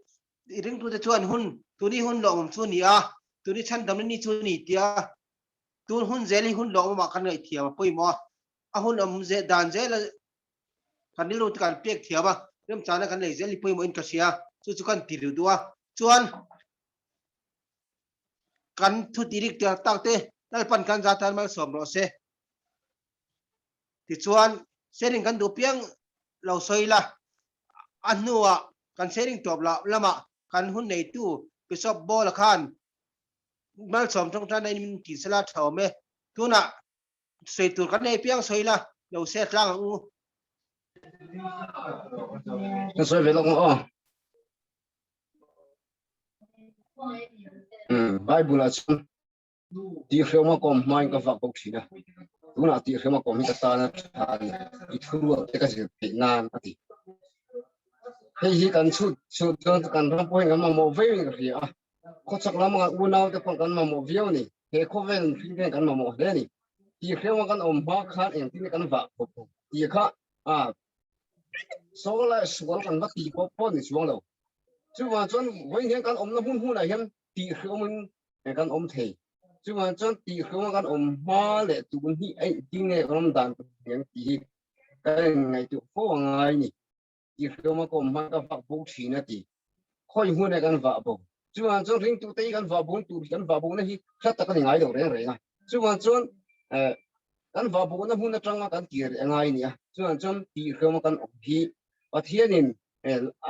ring tu te chuan hun tu ni hun lo chu ni a tu ni chan dam ni chu ni tia tu hun zeli hun lo ma kan ngai thiama pui mo a hun ze dan ze la kan ni lo kan pek thiama rem chana kan leizel hi pui mo in ka sia chu kan tiru duwa chuan kan thu tirik ta takte lalpan kan zatan mal som ro se ti chuan sharing kan du piang lo soila annuwa kan sharing top la lama kan hun nei tu bishop bol khan mal som trong tan nei min ki sala thawme tuna sei tur kan nei piang soila lo se tlang u soi về lòng Bible là chung đi khêu mà còn mai cái vật bốc xí đó tú nào đi khêu mà còn mình ta nó đi thua cái gì bị nan thì hay cần chút chút cho cần làm bôi ngắm mà mồ vây cái gì à có chắc lắm mà u nào cái phần cần mà mồ viêu này hay có vẻ phim cái cần mà mồ đấy này đi khêu mà cần ôm ba khát em thì cần vật đi khát số lại số cần vật đi bốc thì xuống đâu chứ mà chọn với những cần ôm nó hun hun này em đi khêu mình cần ôm thề chứ mà chọn đi khêu mà cần ôm ba lệ tụ mình hi ấy đi nghe con đàn những gì cái ngày tụ phố ngày này đi khêu mà còn mang cái vật bốc xí nữa thì khơi hun này cần vật bốc chứ mà chọn riêng tụ tây cần vật bốc tụ cần vật bốc này hi rất là cái ngày đầu đấy rồi chứ mà chọn cần vật bốc nó hun nó trăng mà cần kia ngày này chu an chon ti khoma kan om hi pathian in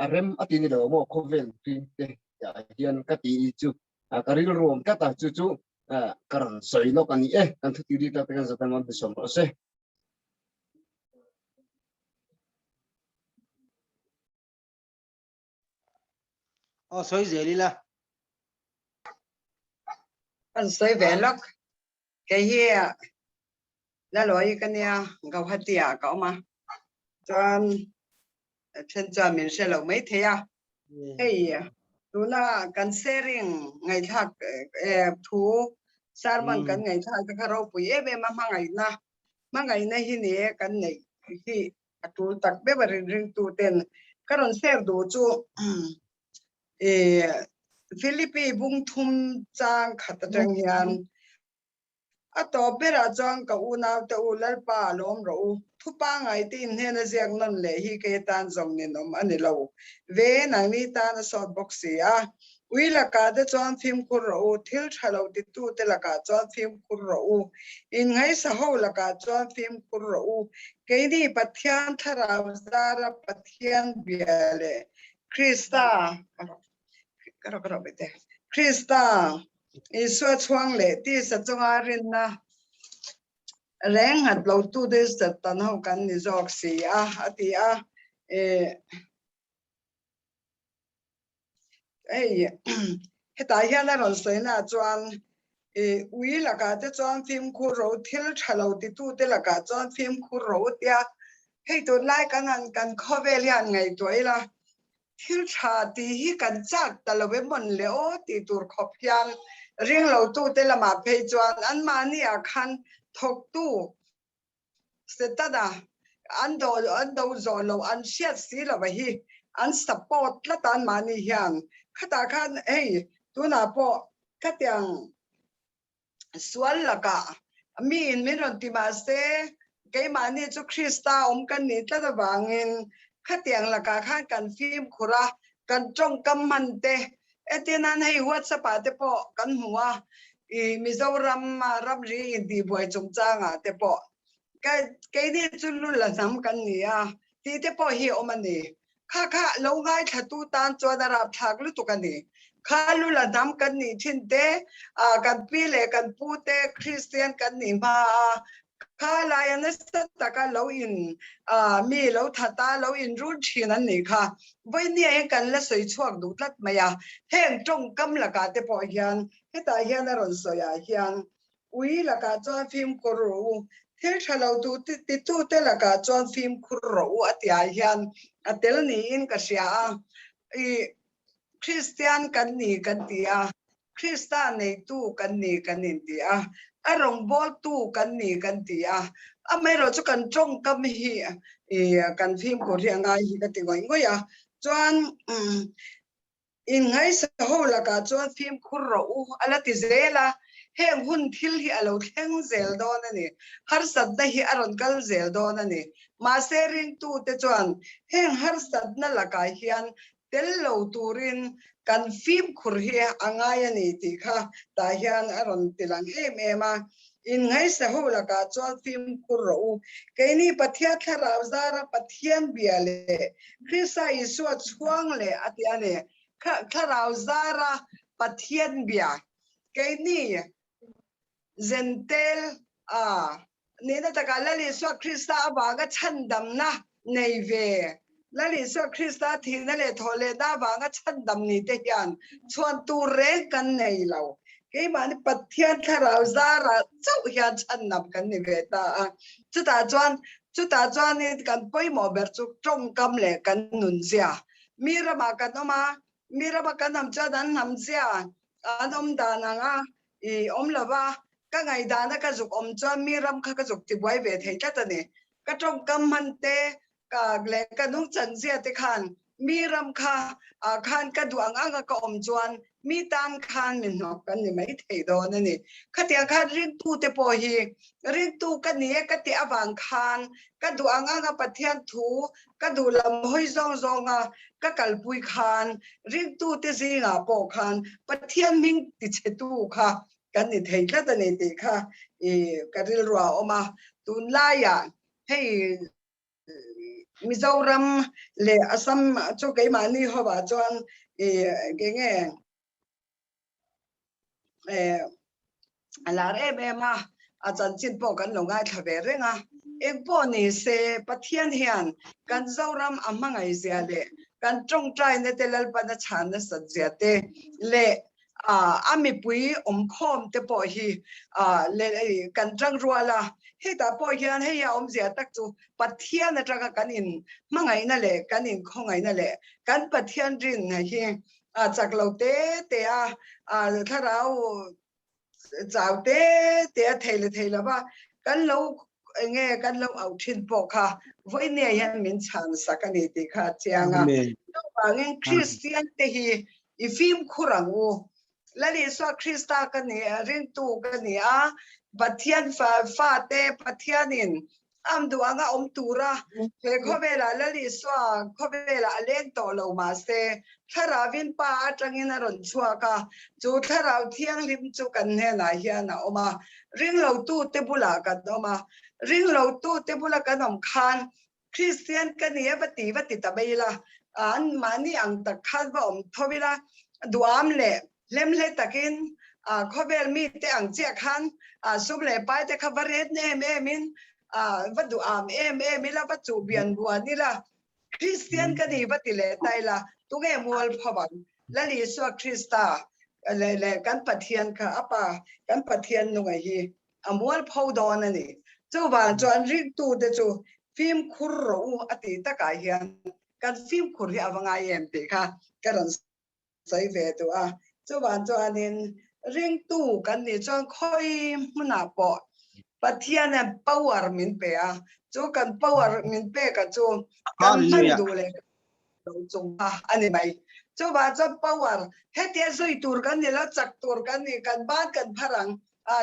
arem atini lo mo khovel tin te ya hian ka ti chu karil rom ka ta chu chu karan soi lo kan e kan thu ti ri ta kan zatan man som ro se soi zeli la kan soi velok ke hi la loi kan ya gau hatia ka ma chuan chen cha min se lo mai the ya hey tu na kan sharing ngai thak thu sarman kan ngai thak ka ro pu e be ma ngai na hi ne kan nei hi atul tak be barin ring tu ten karon share do chu Philippines bung thum chang khata tang hian ato bera chang ka una te ulal pa lom ro thu pa ngai tin he na jiang nan le hi ke tan jong ni nom ani lo ve nang ni ta na short box ya ui la ka de chon phim kur ro thil thalo ti tu te la ka chon phim kur ro in ngai sa ho la ka chon phim kur ro ke ni pathian thara zara pathian biale Krista karo bete Krista isu chuang le ti sa chunga rin na reng hat lo tu de sa tan ho kan ni jok si ati heta hian la ron soi na chuan ui la ka te chuan phim khu ro thil thalo ti tu te la ka chuan phim khu ro tia hei tu lai kan khovel hian ngai toila thil tha ti hi kan chak talobe mon le o ti tur khop hian ring lo tu te lama phei chuan an ma ni a khan thok tu setada an do zo lo an siat si lo hi an support la tan ma ni hian khata khan ei tu na po katyang swal laka mi in miron ti ma se ke ma ni chu Krista kan ni tla wangin khatiang laka khan kan phim khura kan trong kam man te etinan hei WhatsApp te po kan huwa Mizoram ram ri di boy chung changa te po ke ni chu lu la nam kan ni ti te po hi omani kha lo ngai thatu tan chodara thak lu tu kan ni kha lu la nam kan ni thin te kan pi le kan pu te Christian kan ni ma kha la yan sa ta ka lo in mi lo thata lo in ru thin an ni kha voi ni ai kan la soi chuak du tlat maya heng trong kam la ka te po hian heta hian a ron so ya hian ui la ka cho phim ko ro thil thalo tu ti tu te la ka cho phim khur ro atia hian atel ni in ka sia Christian kan ni kan tia Krista nei tu kan ni kan in tia arong bol tu kan ni kan tia amero chu kan trong kam hi kan phim ko rianga hi ka ti ngoi ngoya chuan in ngai sa ho la ka chuan phim khur ro ala ti zela heng hun thil hi alo thleng zel don ani har sat na hi aron kal zel don ani ma serin tu te chuan heng har sat na la ka hian tel lo turin kan phim khur hi angai ani ti kha ta hian aron tilang em ema in ngai sa ho la ka chuan phim khur ro ke ni pathia thara zara pathian biale Krista isu chuang le atiane thara zara pathian bia ke ni zentel ne na ta kala le so Krista awaga chandam na nei ve la le so Krista thina le thole da wanga chandam ni te hian chuan tu re kan nei lo ke man pathian thara zara chau hian chandam kan ni ve ta chu ta chuan ni kan poi mo ber chu trong kam le kan nun zia mira ma kan nam cha dan nam zia anom da na nga om lova ka ngai da na ka zuk om cha miram kha zuk ti boy ve thei ta ne ka trong kam man te ka le ka nung chan zia te khan miram kha khan ka duang anga ka om chuan mi tan khan min no kan ni mai thei do na ni khatia kha ring tu te po hi ring tu ka ni ka ti awang khan ka duang anga pathian thu ka du lam hoi zong zonga ka kalpui khan ring tu te zinga po khan pathian ming ti che tu kha kan ni thei tla ta nei te kha karil ro oma tun la ya hei Mizoram le Assam cho cái mà ni ho ba chuan cái nghe là em à chan chin po kan lo ngai thave renga ek po ni se pathian hian kan zoram amangai zia le kan trong trai ne telal pa na chan na sajia te le ami pui khom te po hi le kan trang ruala he ta po hian he ya zia tak chu pathian na tanga kan in mangai na le kan in khongai na le kan pathian rin na hi chaklo te tharau chào tế thầy là ba căn lâu nghe căn lâu ở trên bộ kha với nè hiện mình chán sa cái này thì kha chang à đâu mà nghe Christian thì hi phim khurang u là đi so Christa cái này riêng tu cái này Pathian pha te Pathianin am duanga tura he khobela la li so khobela len to lo ma se tharavin pa atangina ron chuaka chu tharau thiang lim chu kan he na hian oma ring lo tu te bula ka doma ring lo tu te bula ka nom khan Christian ka ni vati ta beila an mani ang ta khan ba thobila duam le lem le takin khobel mi te ang che khan sub le pai te khabaret ne me min vadu em mila bachu bian bua ni la Christian ka ni batile taila tunge mol phawan lali so Krista le kan pathian ka apa kan pathian nu hi amol phodon ani chu ba chuan ri tu de chu phim khur ro ati ta ka hian kan phim khur hi awanga em te kha karan sai ve tu chu ba chuan in ring tu kan ni chuan khoi muna po Pathian power min pe chu kan power min pe ka chu kan man du le chung ani mai chu ba chu power hetia zoi tur kan ni la chak tur kan ni kan ban kan pharang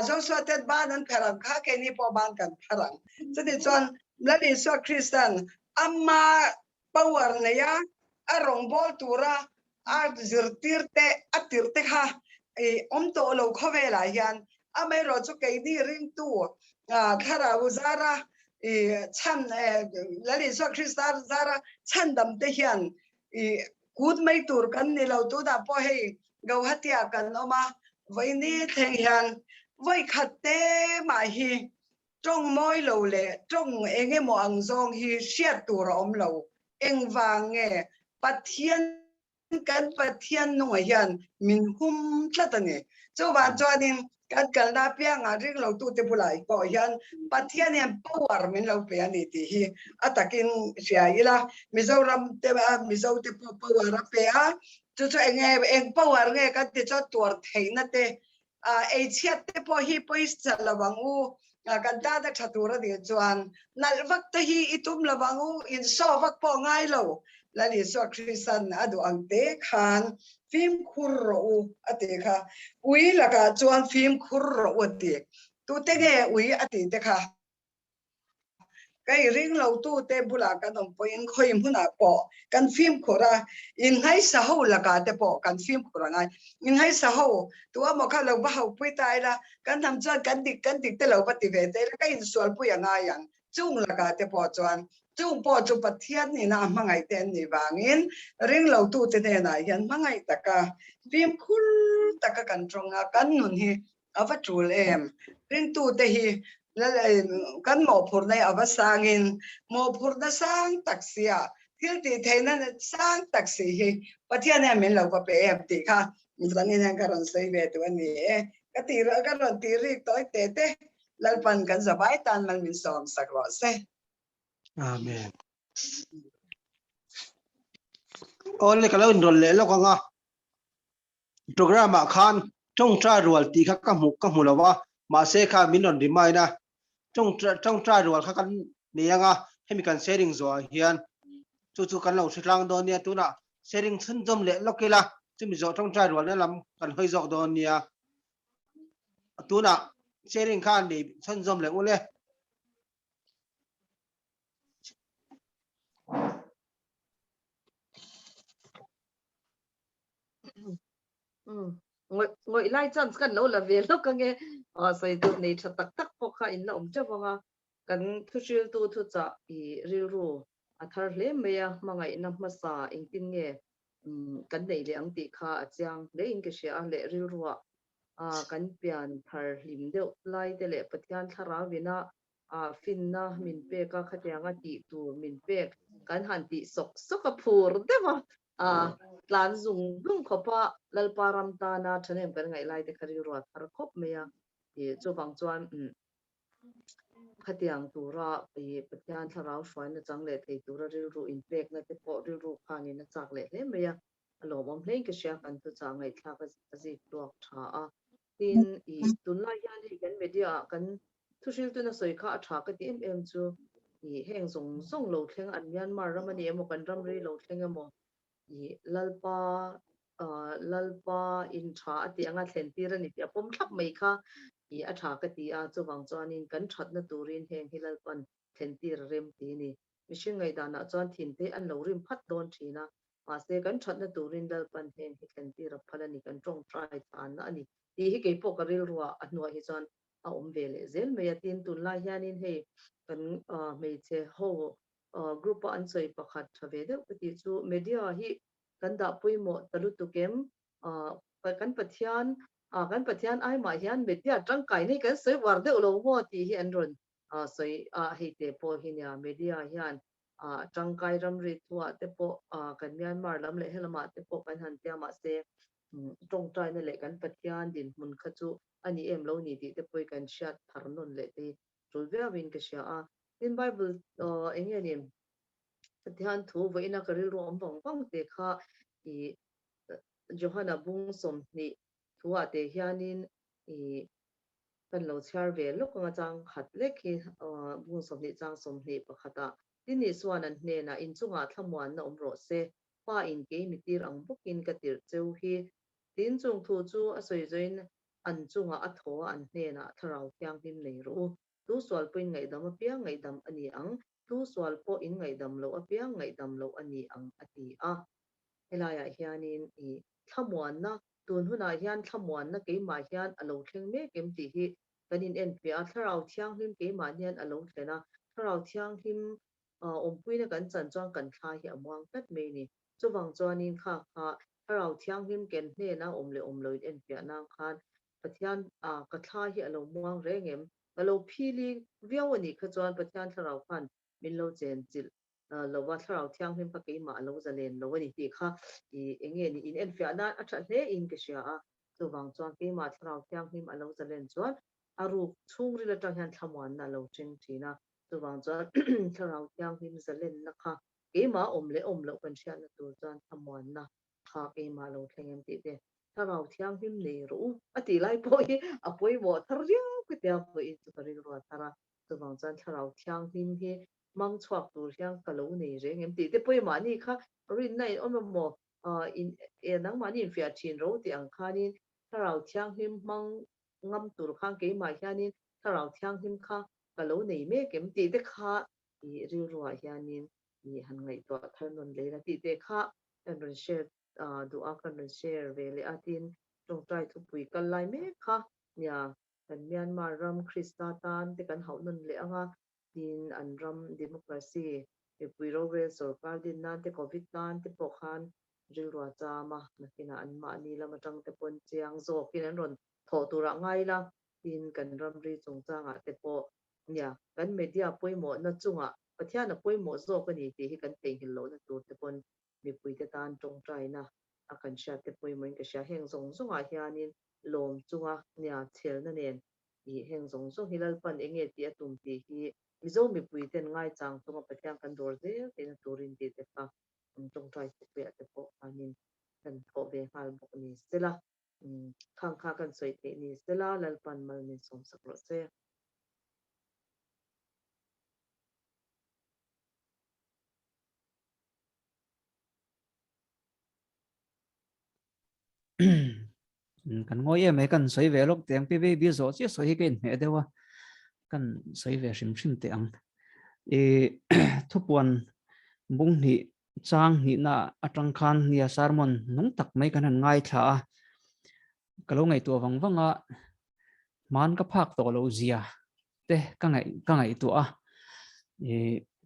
zo so tet ban an pharang kha ke ni po ban kan pharang chu ni chon la ni so Christian amma power ne ya arong bol tura zirtirte atirte kha to lo khovela hian amai ro chu ke ni ring tu khara uzara chan lali so Krista zara chan dam te hian kud mai tur kan ni lo tu da po he go hatia kan oma voi ni theng hian voi khatte ma hi trong moi lo le trong enge mo ang zong hi siat tur om lo eng wange pathian kan pathian no hian min hum tlatani chu ba chuanin kan kalna pia nga ring lo tu te bulai ko hian pathian em power min lo pe ani ti hi atakin sia ila mizoram te mizo te power pe chu chu eng power nge kan te cho tur theina te e chiat te po hi pois chalawangu kan ta da thatura de chuan nalwak te hi itum lawangu in so wak po ngai lo lali so Christian adu angte khan phim khurro ate kha ui laka chuan phim khurro ate tu te ge ui ate te kha kai ring lo tu te bula ka dom poin khoi huna po kan phim khora in hai sa ho laka te po kan phim khora ngai in hai sa ho tu mo kha lo ba ho pui tai la kan tham chuan kan dik te lo ba ti ve te kai in sual pui anga yang chung laka te po chuan chung po chu pathian ni na mangai ten ni wangin ring lo tu te ne na yan mangai taka phim khul taka kan tronga kan nun hi ava tul em ring tu te hi kan mo phur nei ava sangin mo phur na sang taksia thil ti theina sang taksi hi pathian ne men lo pa pe em ti kha zangin an karon sei ve tu ani ka ti ra karon ti ri toi te te lalpan kan zabai tan man min som sakro se Amen. Only kalau indol le lo kanga program khan trong tra rual ti kha ka mu lawa ma se kha minon di mai na trong tra rual kha kan nianga hemikan sharing zo hian chu kan lo thlang don nia tuna sharing thun dom le lokela chumi zo trong tra rual na lam kan hoi zo don nia tuna sharing khan ni thun dom le ule ngồi lại chance kan lo la ve lo ka nge sai tu nei tha tak tak po kha in la om cha wanga kan thu shil tu thu cha i ri ru athar hle meya mangai na masa ingtin nge kan nei le ang ti kha achang le in ke sha le ril ruwa kan pian thar lim deuh lai te le pathian thara vina fin na min pe ka khatyanga ti tu min pe kan han ti sok sok a phur dewa tlan zung lung khopa lalparam ta na thanem kan ngai lai te khari ruwa thar khop meya e chu bang chuan khatiang tura pathian tharau shwai na changle thei tura ril ru in pek na te po ril ru khani na chak le hle meya alo bom hlei ke sha kan tu cha ngai thla ka ji tuak tha a tin I tun lai yan hi kan media kan thusil tu na soi kha tha ka ti em chu I heng zong zong lo thleng an Myanmar ramani emo kan ram ri lo thleng emo I lalpa in tha ati anga thlen tir ani ti apom thlap mai kha I a tha ka ti a chuwang chuanin kan that na turin heng hilal pan thlen tir rem ti ni mishing ngai dana chuan thin te an lo rim phat don thina se kan that na turin dal pan heng hi thlen tir a phalani kan tong try tan na ani ti hi ke po ka ril ruwa a hnuai hi chuan a om ve le zel me atin tun lai hianin hei kan mei che ho group an choi pakhat thave deuh ti chu media hi kan da puimo talu tukem kan pathian ai ma hian media tangkai nei kan soi war deuh lo mo ti hi an ron soi hei te po hi nia media hian tangkai ram ri thua te po kan Myanmar lam le helama te po kan han tia ma se tong trai na le kan pathian din mun kha chu ani em lo ni ti te poi kan shat thar non le te rulvia win ka sha a in bible enge nim pathian thu voina karil ro om bang bang te kha I Johanna bung som ni thua te hianin kan lo char ve lok nga chang khat le khi bung som ni chang som ni pakhata tin ni swan an hne na in chunga thamwan na om ro se pa in ke mi tir ang bukin ka tir cheu hi tin chung thu chu a soi join an chunga a tho an hne na tharau kyang him nei ro tu swal pin ngai dam pia ngai dam ani ang tu swal po in ngai dam lo a pia ngai dam lo ani ang ati a helaya hianin thamwan na tun huna hian thamwan na ke ma hian alo thleng me kem ti hi kanin en pia tharau thiang him ke ma hian alo thlena tharau thiang him om puina kan chan chuan kan thla hi amwang tat me ni chuwang chuanin kha tharau thiang him ken hne na om loi en pia nang khan pathian ka thla hi alo muang rengem alo phili viawani kha chuan pathian tharau khan min lo chen chil lowa tharau thiang him pa ke ma lo zalen lo ni ti kha enge ni in en fia na a tha hle in ke sha a chuwang chuan ke ma tharau thiang him alo zalen chuan aru chung ri la tang hian thamwan na lo ching thina chuwang chuan tharau thiang him zalen na kha ke ma om lo kan sha na tur chuan thamwan na kha ke ma lo thlengem ti te tharau thiang him nei ro ati lai poi a poi mo thar riau ke te poi chu ka ri ro thara chuwang chuan tharau thiang him hi mang chuak tur hiang ka lo nei reng em ti te poi ma ni kha rin nai om mo in nang ma ni fia thin ro ti ang khanin tharau thiang him mang ngam tur khang ke ma hianin tharau thiang him kha ka lo nei me kem ti te kha ri ruwa hianin han ngai to thar non le na ti te kha an ron share du a kan ron share ve le atin tong trai thu pui kal lai me kha nya kan Myanmar ram Krista tan te kan hau non le anga tin an ram democracy pui ro ve sarkar din nan te covid tan te pokhan ril ruwa chama nakina an ma ni lama tang te pon chiang zo kin an ron tho tura ngai la tin kan ram ri chung changa te po nya kan media poimo na chunga pathian a poimo zo ka ni ti hi kan te hil lo na tur te pon mi pui te tan tong trai na akan sha te poimo in ka sha heng zong zonga hianin lom chunga nya chel na nen heng zong zong hilal pan enge ti atum ti hi mizo mi pui ten ngai chang tunga pathian kan dor de te na turin ti te ka tong trai te pe te po anin kan ko ve hal bok ni sela khang kha kan soi te ni sela lal pan mal ni som sak ro se kan ngoi em kan soi ve lok teng pi bi zo chi soi ke ne dewa kan soi ve shim teng thupuan bung ni chang ni na atang khan nia sarmon nung tak mai kan ngai tha kalo ngai tu wanga man ka phak to lo zia te ka ngai tu a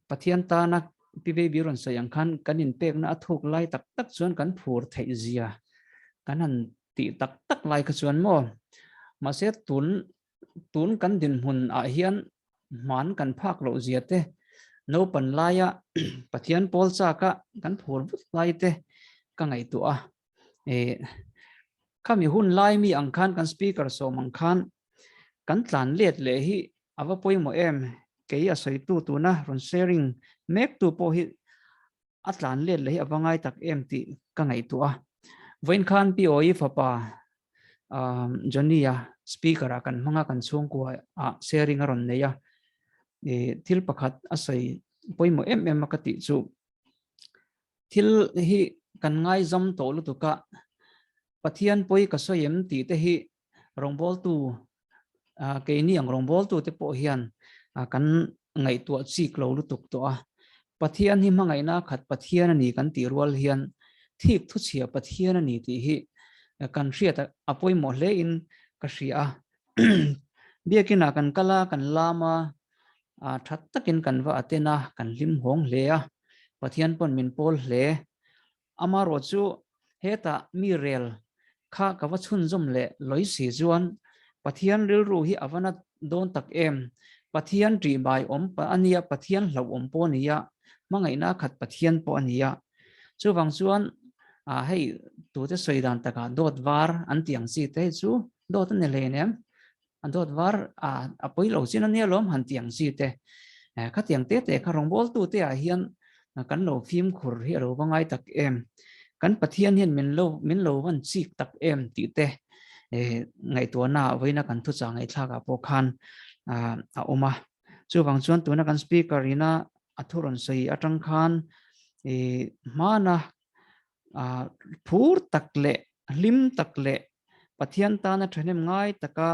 pathian ta na pi baby ron sayang khan kanin pek na athuk lai tak tak chuan kan phur thei zia kan han ti tak tak lai ka chuan mo ma se tun kan din hun a hian man kan phak lo zia te no pan laia pathian pol cha ka kan phur but lai te ka ngai tu a e khami hun lai mi ang khan kan speaker so mang khan kan tlan let le hi awa poimo em ke a soi tu na ron sharing mek tu po hi atlan let le hi awangai tak em ti ka ngai tu a voin khan pi oi fa pa Johnny ya speaker akan manga kan chung ko a sharing aron ne ya e thil pakhat asai poimo em makati chu thil hi kan ngai zam to lu tu ka pathian poi ka so yem ti te hi rongbol tu ke ni ang rongbol tu te po hian kan ngai tu chi klo lu tuk to a pathian hi mangai na khat pathian ani kan ti rual hian thik thu chia pathian ani ti hi kan ria ta apoi mo hle in ka ria biakina kan kala kan lama that takin kan wa atena kan lim hong hle a pathian pon min pol hle ama ro chu heta mi rel kha ka wa chhun zum le loi si zuan pathian ril ru hi avana don tak em pathian tri bai om pa ania pathian hlo om po nia mangai na khat pathian po ania chu wang chuan hei tu te soidan taka dot var an tiang si te chu dot ne le nem an dot var apoi lo chin ania lom han tiang si te kha tiang te kha rong bol tu te a hian kan lo phim khur hi ro wangai tak em kan pathian hian min lo wan chik tak em ti te ngai to na voina kan thu cha ngai thlaka po khan a oma chu wang chuan tu na kan speaker ina athuron sei atang khan mana phur takle lim takle pathian ta na thenem ngai taka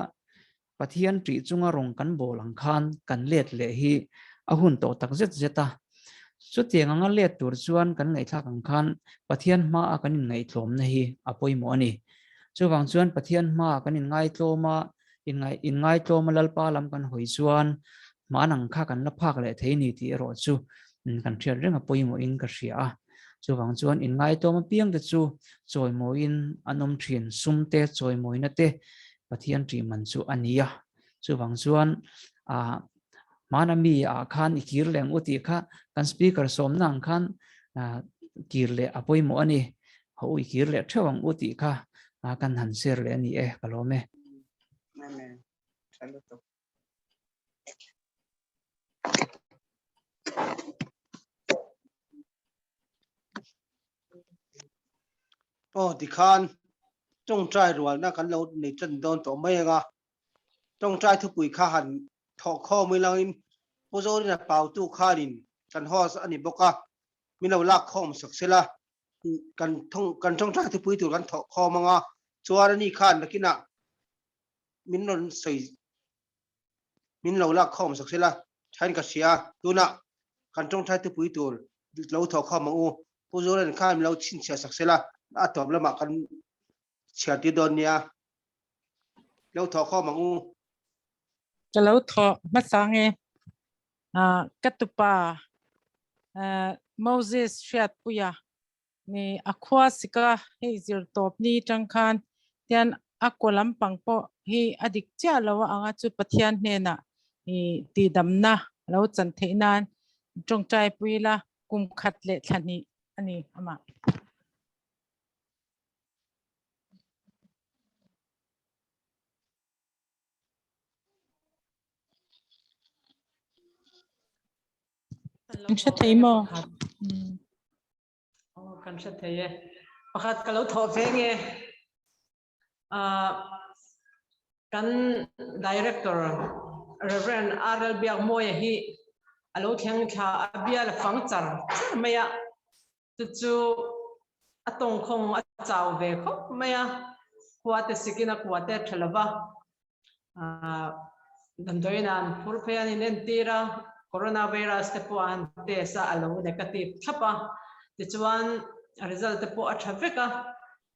pathian tri chunga rong kan bolang khan kan let le hi ahun to tak zet zeta chu tiang anga let tur chuan kan ngai thak ang khan pathian ma a kan ngai thlom na hi apoi mo ani chu wang chuan pathian ma kan ngai tloma in ngai tloma lalpa lam kan hoi chuan manang kha kan la phak le theini ti ro chu kan thiar reng apoi mo in ka ria chu wang chuan in ngai tloma piang te chu choi mo in anom thin sum te choi moi na te pathian tri man chu ania chu wang chuan manami khan ikir leng uti kha kan speaker som nang khan kirle apoi mo ani ho ikirle thewang uti kha kan han ser le ani kalome amen saluto di khan trong trai rual na kan lo nei chen don to mai nga trong trai thu pui kha han tho kho mi lang in pozo na pau tu khanin kan hos ani boka mi lo lak khom saksela kan trong trai thu pui tu kan tho kho manga chuar ani khan nakina min non sei min lo lak khom saksela thain ka sia tuna kan trong trai thu pui tu lo tho kho mangu pozo ren khan lo chin sia saksela atop lama kan chia ti don nia lo tho kho mangu chalo tho masange katupa Moses shat puya ni akwa sika he zir top ni tangkhan tian akolam pangpo hi adik cha lawa anga chu pathian hne na ti damna lo chan theinan tongchai puila kum khat le thani ani ama kan thei mo kan thei pakhat kalau tho phenge kan director Reverend RL biak moya hi alo thang tha abia la fangchar maya chu atong khong a chaw ve kho maya kwate sikina kwate thalawa dandoinan purphean in tira coronavirus te po an te sa alo negative thapa ti chuan result te po a thaveka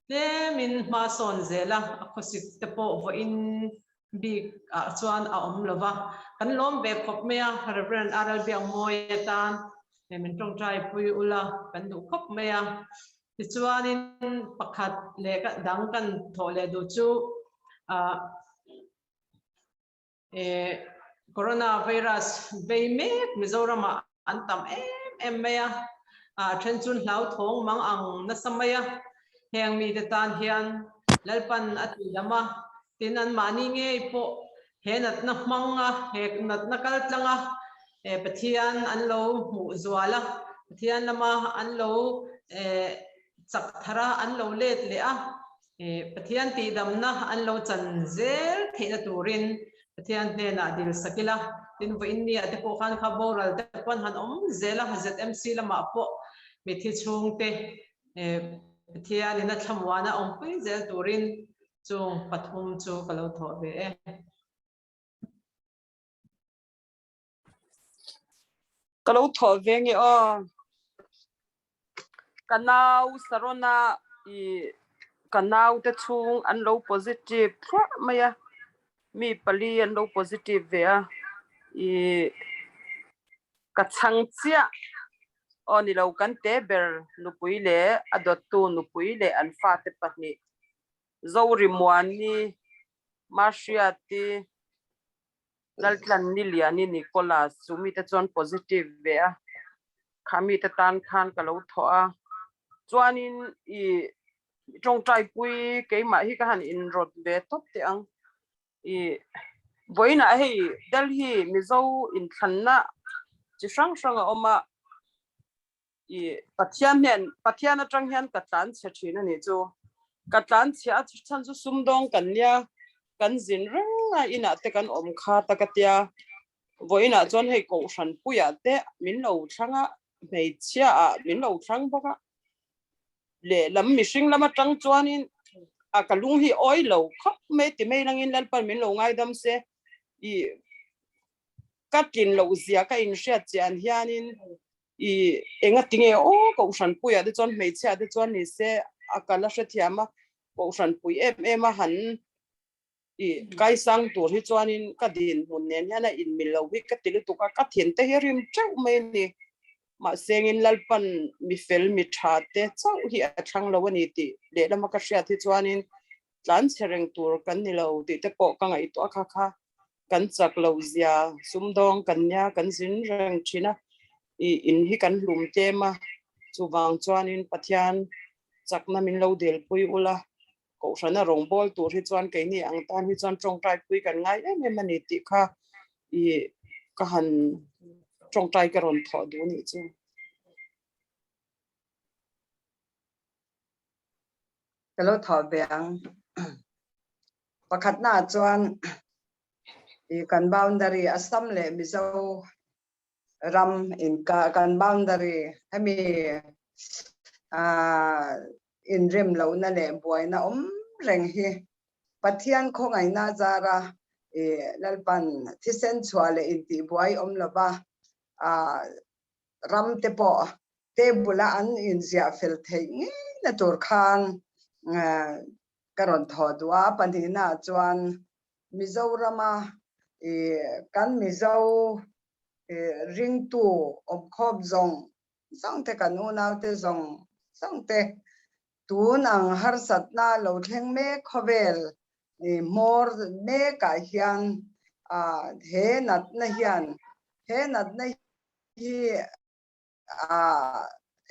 te min ma son zela a khosik te po vo in bi chuan a om lova kan lom be khop mea Reverend RL biang moi tan mình trong trai pui ula kan du khop maya ti chuanin pakhat le ka dang kan thole du chu coronavirus be me Mizoram antam em maya then chun hlau thong mang ang na samaya heng mi te tan hian lalpan ati lama tin an mani nge po he nat na manga he nat na kal tlanga pathian an lo mu zwala pathian lama an lo chak thara an lo let le a pathian ti damna an lo chan zel theina turin pathian ne na dil sakila tin vo inni ate po khan khaboral te pon han zela ZMC lama po mi thi chung te pathian ina thamwana pui zel turin chung pathum chu kalo tho be kalau tho vengi o kanau sarona I kanau te chung an lo positive thwa maya mi pali an lo positive ve a I ka chang chia oni lo kan te ber nu pui le adot tu nu pui le an fa te pahni zo rimwan ni marshia laltlan niliani Nicholas sumi te chon positive ve a khami te tan khan ka lo tho a chuanin I trong trai pui ke ma hi ka han in rot ve top te ang I voina hei Delhi mizo in thanna chi sang sang a oma I pathian atang hian katlan che thina ni chu katlan chia chan chu sumdong kan lia kan zin ranga ina te kan om kha takatia voina chon hei ko san puya te min lo thanga mei chia a min lo thang boka le lam mishing lama tang chuanin a kalung hi oi lo khop me ti me langin lalpan min lo ngai dam se I katin lo zia ka in sha chian hianin I enga tinge o ko san puya de chon mei chia de chon ni se akala sha thiama ko san pui em han I kai sang tur hi chuanin ka din mun nen hiana in milo hi ka tilu tu ka thien te herim chau me ni ma sengin lalpan mi fel mi tha te chau hi athang lo ni ti le lama ka sha thi chuanin tlan chereng tur kan ni lo ti te po ka ngai to kha kha kan chak lo zia sumdong kan nya kan zin rang thina I in hi kan lum te ma chuwang chuanin pathian chakna min lo del pui ula ko sana rong bol tur hi chuan ke ni ang tan hi chuan trong trai pui kan ngai em mani ti kha I ka han trong trai ka ron tho du ni chu kalau thọ beng pakhat na chuan kan boundary Assam le Mizo ram in kan boundary hemi in rim lo na le boina reng hi pathian kho ngai na zara lalpan thisen chwale in ti boy lova ram te po te bula an in zia fel thei ngi na tur khan karon tho dua panina chuan Mizorama kan Mizo ring tu khop zong sang te kanuna te zong sang te tu nang har satna lo thleng me khovel mor me ka hian he nat na hi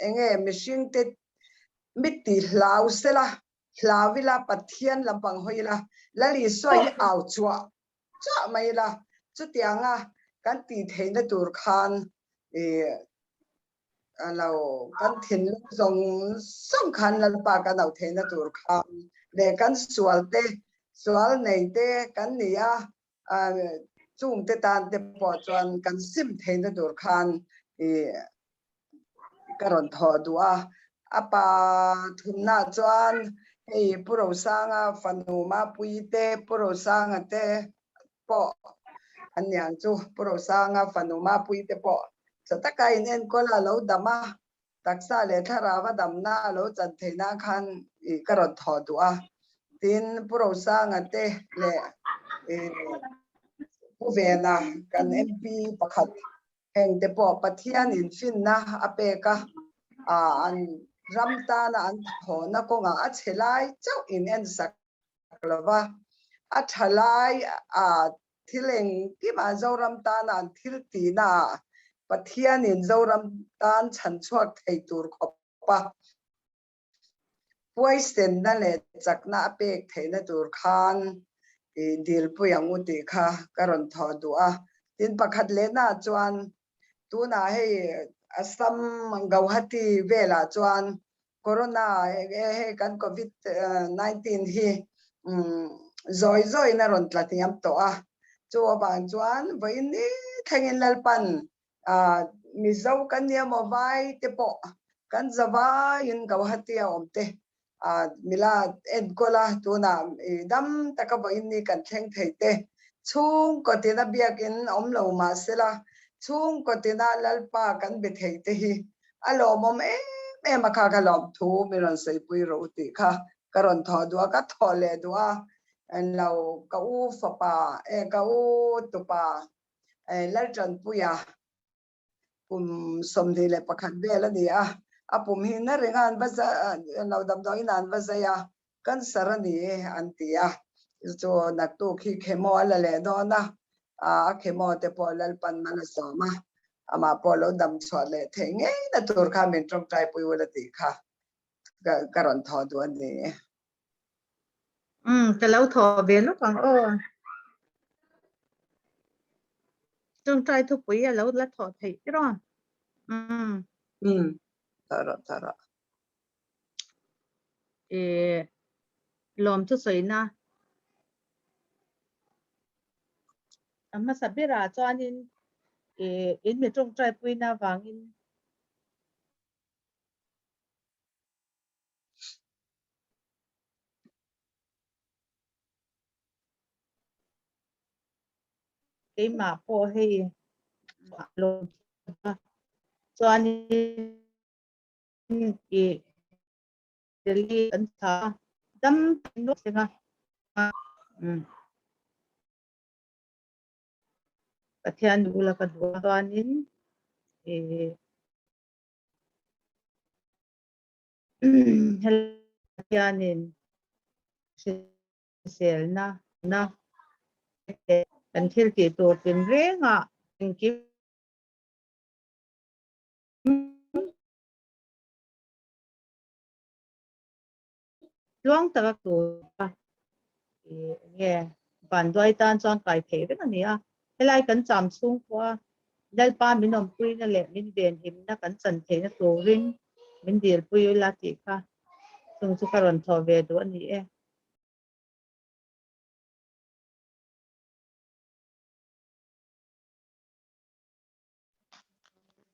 enge mishing te miti hlau sela hlawila pathian lampang hoila lali soi au chua cha maila chutianga kan ti theina tur khan alo kan thin zong sam khan lalpa kan au theina tur khan le kan sual nei te kan nia chung te tan te po chuan kan sim theina tur khan karon tho dua apa thumna chuan hei puro sanga fanuma puite puro sanga te po anyang chu puro sanga fanuma puite po sataka inen kola lo dama taksa le tharawa damna lo chan theina khan karon tho dua tin puro sanga te le uvena kan MP pakhat heng te po pathian in fin na apeka an ramta na an tho na ko nga a chelai chau in en saklova a thalai thileng ki ma zoram ta na an thil ti na pathian in zoram tan chan chuak thei tur khopa poison na le chakna apek theina tur khan dil puyang uti kha karon tho du'a tin pakhat le na chuan tuna hei asam Guwahati vela chuan corona he kan covid 19 hi zoi na ron tlatiam to a chu bang chuan voini thengin lalpan mizo kan nia mobile te po kan zawa in Guwahati omte mila edkola tuna dam taka voini kan theng theite chung ko tina biakin omlo ma sela chung ko tina lalpa kan be theite hi alo mom e makha ka lom thu miron sei pui ro ti kha karon tho dua ka thole dua en lau ka u fa pa ka u tu pa lal tran puya som de le pakhat be la ni apum hi na rengan baza lau dam doi nan baza ya kan sarani antia zo nak tu khi khemo la le do na khemo te po lal pan man so ma ama polo dam chole thenge na tur kha min trong trai pui wala ti kha karon tho du ani cái lâu thọ về nó còn trong trai thu quý lâu là thọ thấy rồi tara lom thu sấy na amma sabira cho anh in mi trong trai quý na vàng in cái mà po hay lom cho anh Delhi ấn thả đâm nước thế nào PATHIAN ula kadua kanin PATHIANin sel na kan thil ti tur tin renga tin ki luang ta tu nge ban doi tan chon kai the ve ni a helai kan cham chung kwa dal pa min om pui na le min ben him na kan chan the na turin min dil pui la ti kha chung chu karon tho ve do ni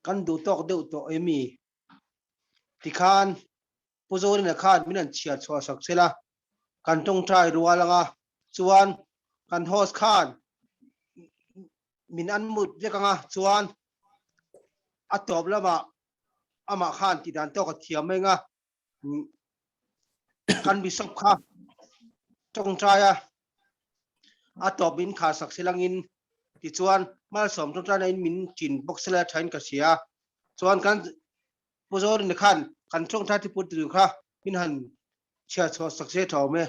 kan du tok deuh to emi tikhan puzori na khan minan chia chwa sak sela kan tong trai rualanga chuan kan host khan min an mut vekanga chuan atop lama ama khan ti dan to ka thiamenga kan bisop kha tong traya atop min kha sak selangin ti chuan mal som tong trai in min chin box la thain ka sia chuan kan puzori na khan kan tong trai ti put ru kha min han chia chwa sak se thawme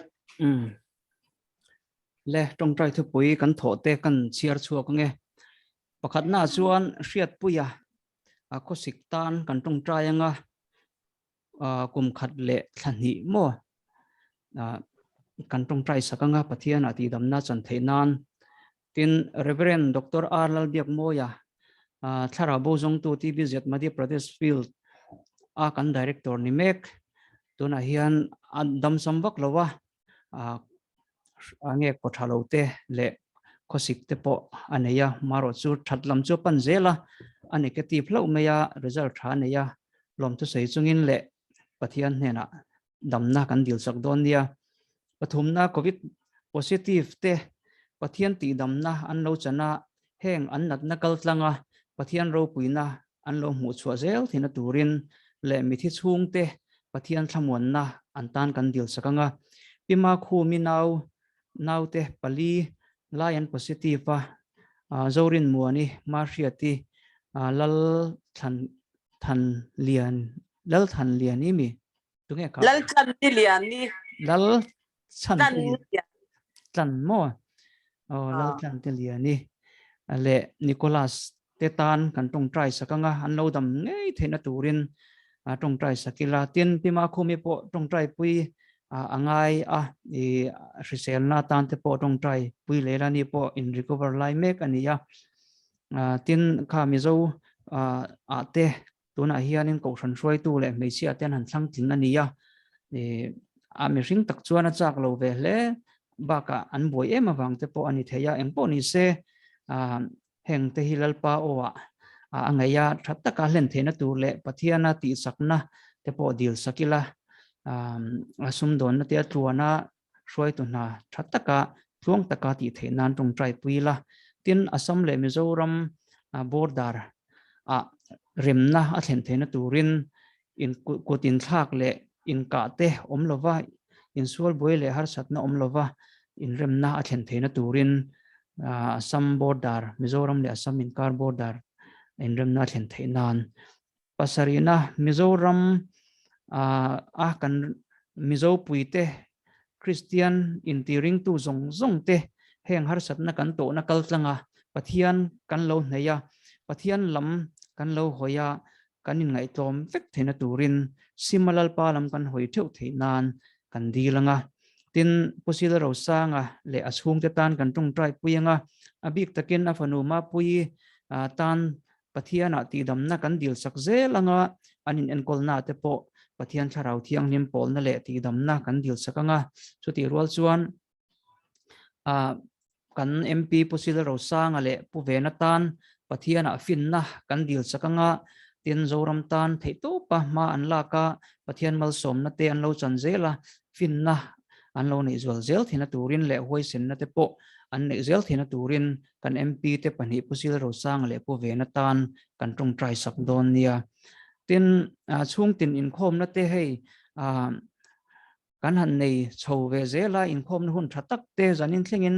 le trong trai thu pui kan tho te kan chiar chuak nge pakhat na chuan hriat puya ko siktan kan trong trai anga kum khat le thlani mo kan trong trai sakanga pathian ati damna chan theinan tin Reverend Dr. Arlal biak moya thara bo jong tu TBZ Madhya Pradesh field kan director ni mek tuna hian dam samwak lowa ange ko thalo te le khosik te po aneya maro chu thatlam chu panzela ane ke ti phlo meya result tha neya lom tu sei chungin le pathian hena damna kan dil sak don dia pathumna covid positive te pathian ti damna an lo chana heng an nat na kal tlanga pathian ro puina an lo mu chwa zel thina turin le mithi chung te pathian thamon na an tan kan dil sakanga pima khu mi nau te pali lion positive zorin muani marhiati lal than lian ni mi tu nghe ka lal chan ni lian ni lal chan chan lian ni chan mo lal chan lian ni le Nicholas tetan kan tong trai sakanga an lo dam ngei thena turin tong trai sakila tin pima khumi po tong trai pui angai i risel na tan te po tong trai pui le la ni po in recover lai mek ania tin kha mi zo te tuna hianin ko san soi tu le mei sia ten han thlang tin ania mi ring tak chuan a chak lo ve le baka an boi em awang te po ani theya eng po ni se heng te hilal pa owa angaya thatta ka len thena tu le pathiana ti sakna te po dil sakila asum don na te tuana roi tu na thatta ka thuang taka ti thenan tung trai puila tin asam le mizoram border remna a thlen thena turin in kutin thak le in ka te omlova in sual boi le har satna omlova in remna a thlen thena turin Assam border Mizoram le Assam inkar border in remna thlen theinan pasarina Mizoram kan Mizo puite Christian in tiring tu zong te heng har satna kan to na kaltlanga pathian kan lo hneya pathian lam kan lo hoya kan in ngai tlom vek thena turin simalal palam kan hoi theu theinan kan dilanga tin pusil ro sanga le ashung te tan kan tung trai puyanga abik takin afanuma pui tan pathiana ti damna kan dil sakze langa anin enkolna te po pathian tharau thiang nim polna le ti damna kan dil sakanga chuti rual chuan kan MP pusil ro sanga le puvena tan pathiana finna kan dil sakanga tin zoram tan theito pa ma anlaka pathian mal somna te an lo chanzela finna an lo nei zual zel thina turin le hoi sin na te po an nei zel thina turin kan MP te pani pusil ro sang le po ve na tan kan tung trai sak don nia tin chung tin in khom na te hei kan han nei chho ve zela in khom na hun thatak te zanin thlengin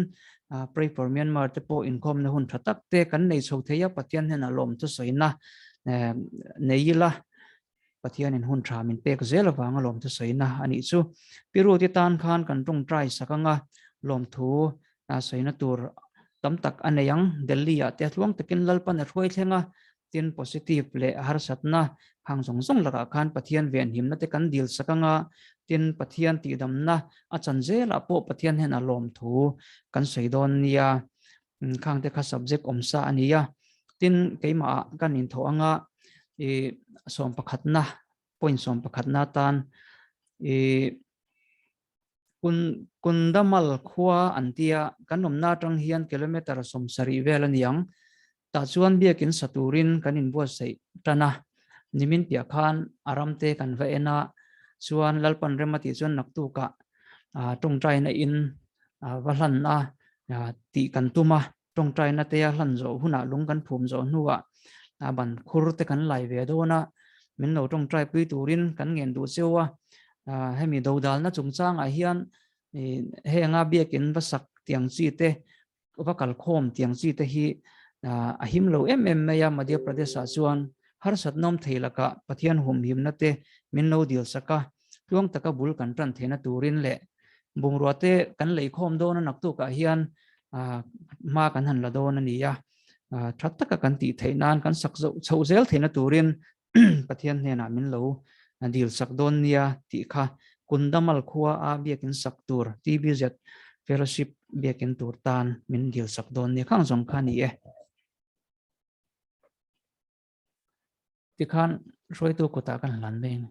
pray for Myanmar te po in khom na hun thatak te kan nei chho theya pathian hena lom tu soina neila pathian in hun tha min pek zel awanga lom tu soina ani chu piru ti tan khan kan tung trai sakanga lom thu soina tur tam tak aneyang Delhi a te thlong takin lalpan a rhoi thlenga tin positive le har satna hang song song laka khan pathian ven himna te kan dil sakanga tin pathian ti damna a chanjela po pathian hena lom thu kan soidon nia khang te kha subject omsa ania tin keima kan in thoanga som pakhatna point som pakhatna tan kundamal khua antia kanomna tang hian kilometer som sari velaniang ta chuan biakin saturin kanin bua sei tana nimin pia khan aramte kan vaena chuan lalpan remati chuan naktu ka tong trai na in valan na ti kan tuma tong trai na te hlan zo huna lung kan phum zo nuwa ban khur te kan lai ve dona min lo tong trai pui turin kan ngen du chewa hemi dodal na chungchang a hian henga biakin vasak tiang chi te vakal khom tiang chi te hi ahim lo em meya Madhya Pradesh a chuan har satnom theilaka pathian hum him na te min lo dil saka tuang taka bul kan tran thena turin le bungrua te kan lei khom dona naktu ka hian ma kan han la dona niya thattaka kan ti theinan kan sakzo chhozel theina turin pathian hena min lo dil sak don nia ti kha kundamal khuwa a biakin saktur TBZ fellowship biakin tur tan min dil sak don ni khang jong khani e ti khan roi tu ko ta kan lan ben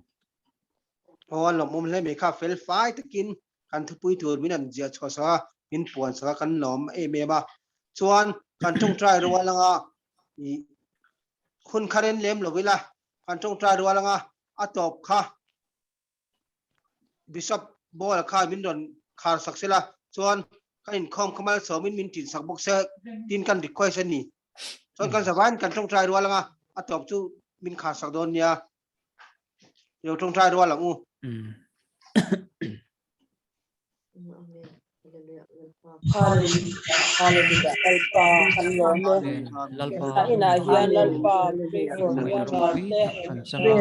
lo mom le me kha fel fai takin kan thu pui tur min an jia chosa min puan sa kan nom e me ba chuan kan tung trai ro langa i khun kharen lem lovila kan tung trai ro langa atop kha bishop bol kha min don khar saksela chuan kan khom khamal so min tin sak bok se tin kan request ni chuan kan sawan kan tung trai ro langa atop chu min khar sak don nia yo tung trai ro langu Hallelujah. Lalpa kanlome. lalpa Ta ina hian lalpa pray for mai ro Myanmar pui te. tak kan changa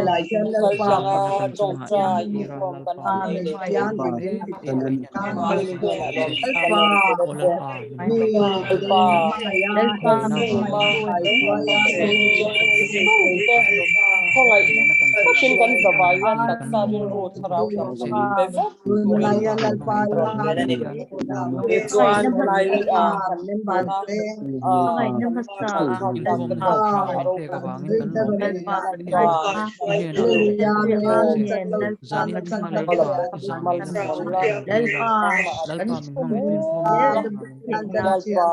Kal changa na kan dong chunga tra in i ira from kan lalpa han nei le le le. me te ai nya kan Hoi se hoi na lom che kalom o te. lalpa min pai Lalpa mai na su vai ma lalpa sing sung te. Kongai me na kan takin kan zawai yan na tak kan sa mong din lo ro tharau dam che bevet mo in lalpa min mangai to ron le ni. hian E chuan lai ri a kan member na kan mai thak in tak thom te na pawh ho tha kha in aro te ka kan wangin tin kan lo me lalpa a he na lo kan ko lalpa kan che zanin min ma lalpa zan mal ni na kan son chang la kan pui la sang ma lalpa min mangai tin thom la na ka min kan lo lalpa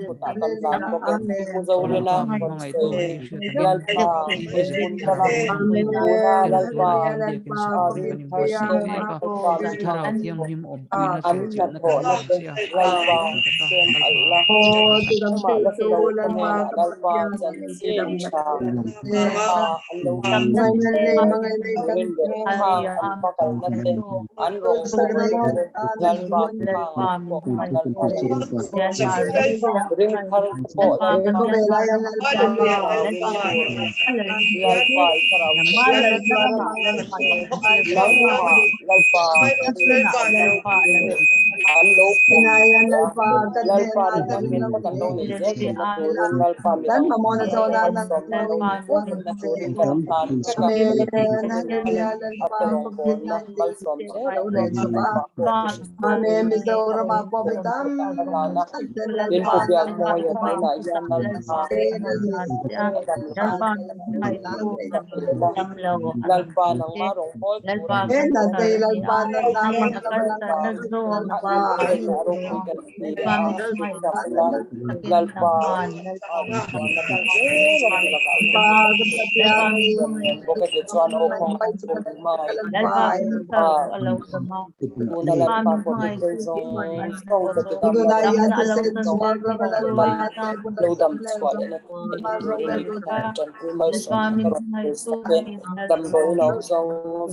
puta kan zan ko ke mu zo le na lalpa min kon mangai se to hi hria tanin lalpa i hi en zen kun thara kala hian una tel lalpa tel in de kin sakhi rin kan in ko sim se te ma ka ko pa chi rin tharau thiam him om pui na an che che na na ko kan na kan te sia lalpa ta sem lalpa alla ma la se lo ko ne na lalpa chan sin cha allo rin de ha an pa kal na te an rong so lalpa ha ko lalpa rin khar ko te lalpa sarau langma lalpa an lo pom lalpa rin man min pa kan lo nei je na turin lalpa mi ong mal som na lo ni ko na turin kan tan ka ka aperong bon na mal som che na ko lalpa ko na na din ko biak mo ya te na yan lalpa adam lalpa nang marong bol turin lalpa bukan kecuali okong mai una lalpa ko te zong song te dam na zong lo dam swal na rin kan mai som karon ke dam bo no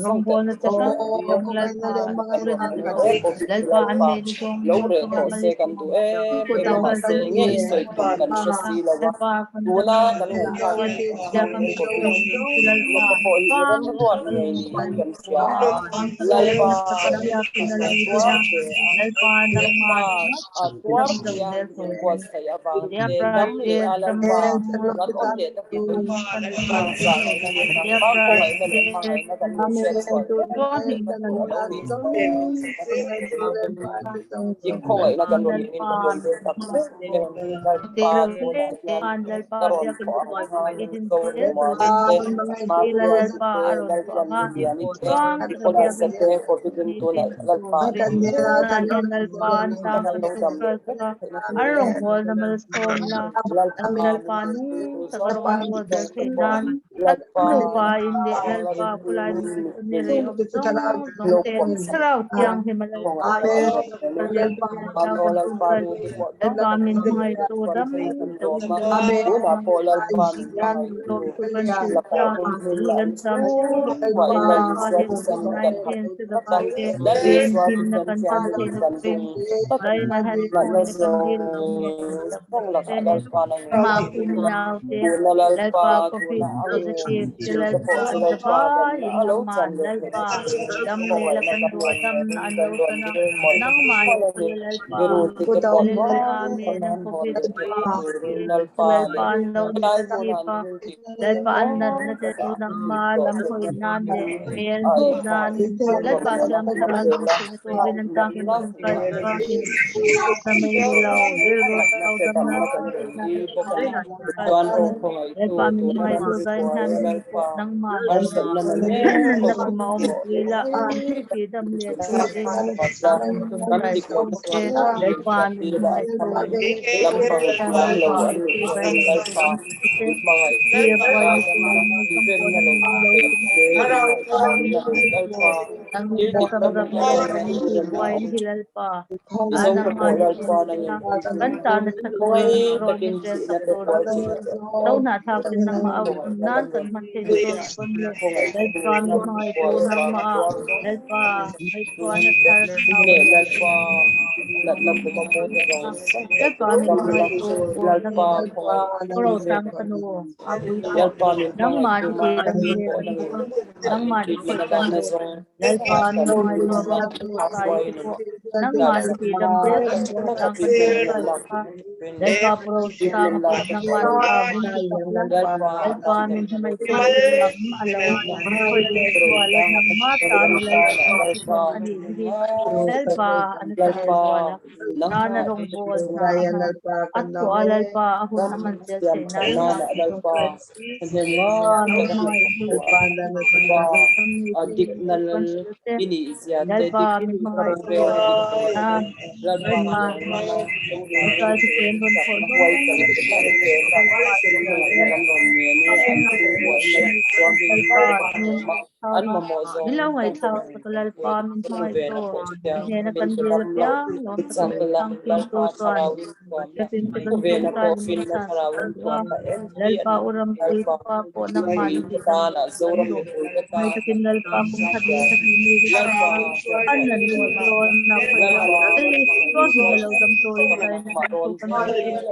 zong song te lalpa lo re ko se kan tu ma se nge isoi tu kan shasi lawa una kalu ka ko lo ko po ran ruan ngai ni kan sia lalpa tua ke lalpa tuar yang ko sa ya bang te dam le lalpa ran om le ta ki kan sa na ni na pa ko ngai na le ma ngai na kan ni se so lo ni ik ko ngai na kan ron ni kan ron de tak se lalpa ko na yan karon ko ang so mo te ma ko te lalpa ni yan te ko la sa te ko bidun to na lalpa Phong là cả lalpa na kuna lalpa kuna ang chilta po sa lalpa kan alo chan le ko wala na kan kan don ni mon pala ni biru ti te po kanan ho te lalpa le dai ko na ni ti ay Tuan Rokong itu tuan suara lalpa arsan na nene kan di ko tira lampang tiang lawan kan lalpa mga even na lo kay lalpa Angin samram le kanin hi buain hilal pa anang mani tin kan ta na sakawin ron ni tel tak ron pi tau na thak tin nang ma nan kan man te tor kon le dal pa min mai to nang ma dal pa mai to na tar na wala Lat na kumamoto rong dal pa min mai to ko nang in yalpa kong pro sang kanu abui po yalpa min nang mga mani te ituma ram rin le po kan ng ko nang mani te treatment na kan na le song dal pa min mai to mga ram to sai halfway ti nun po nang lat mani te ram bre kan ko sang kan to sai pa dal pa pro sang treatment po la nang mani pa bun ti kapla yalpa dal pa natin min mai to ti pam alo ko le pero wala isang nang ma ta ni lai na kan ti po yalpa ani hi dal pa an sa le yalpa wala na na langha rong bol na ha at ko alal pa ahun naman siya siam say na chana sa na to yalpa sai hindi nga nang taga mai hul pa kami adik na ini isyate dalpa dik min mga karong ito pera dik na dalpa dalpa dalpa sa kendon po do Wai kalau kita pera dalpa naran romnya ni antu buat lagi suami dalpa min an mamozong nilaw ngay tong tao sa kalalpa min mga vena ito po siya hindi na min kandila karam siya lang lom sa example lang kanilang lalpa pintutuan sarawin ko na kapin sa ko kantong vena sa po min fin na sa sarawin ko kalwa ka MP lalpa ano uram puit lalpa pa po ng Ui manhidang kita na zoram ni ko ka may takinal pa kung hadi lalpa anan ito na kaya ito higalaw dam to in tayo na maron tukan ko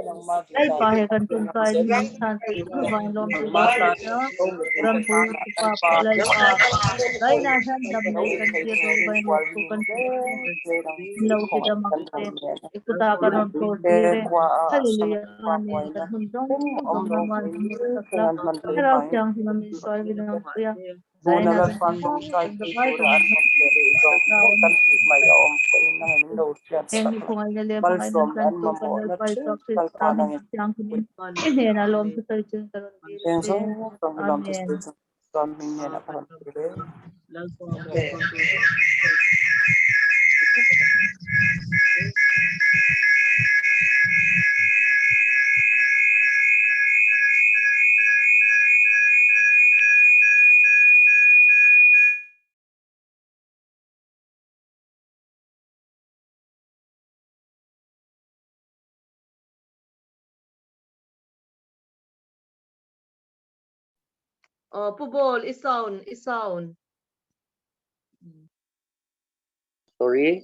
to ang mati ay sa pahe kan tun tayo min san ano ba yung lom to na ram po pa po lal pa tayo na san dam lay kan tiya to ba yung tukan to ilaw kita makite ikuta ka ron to dire hallelujah amen kan hundong hundong naman sakla haraw siyang hinamin soy binang kuya tayo na rin po ang dabay kan Rawan Hengi ko nga nilem mga inantan to kanal pa practice tamin siyang kunin. Hindi na lom sa sarito yung karon dito. Amen. Pubol, isound. Sorry.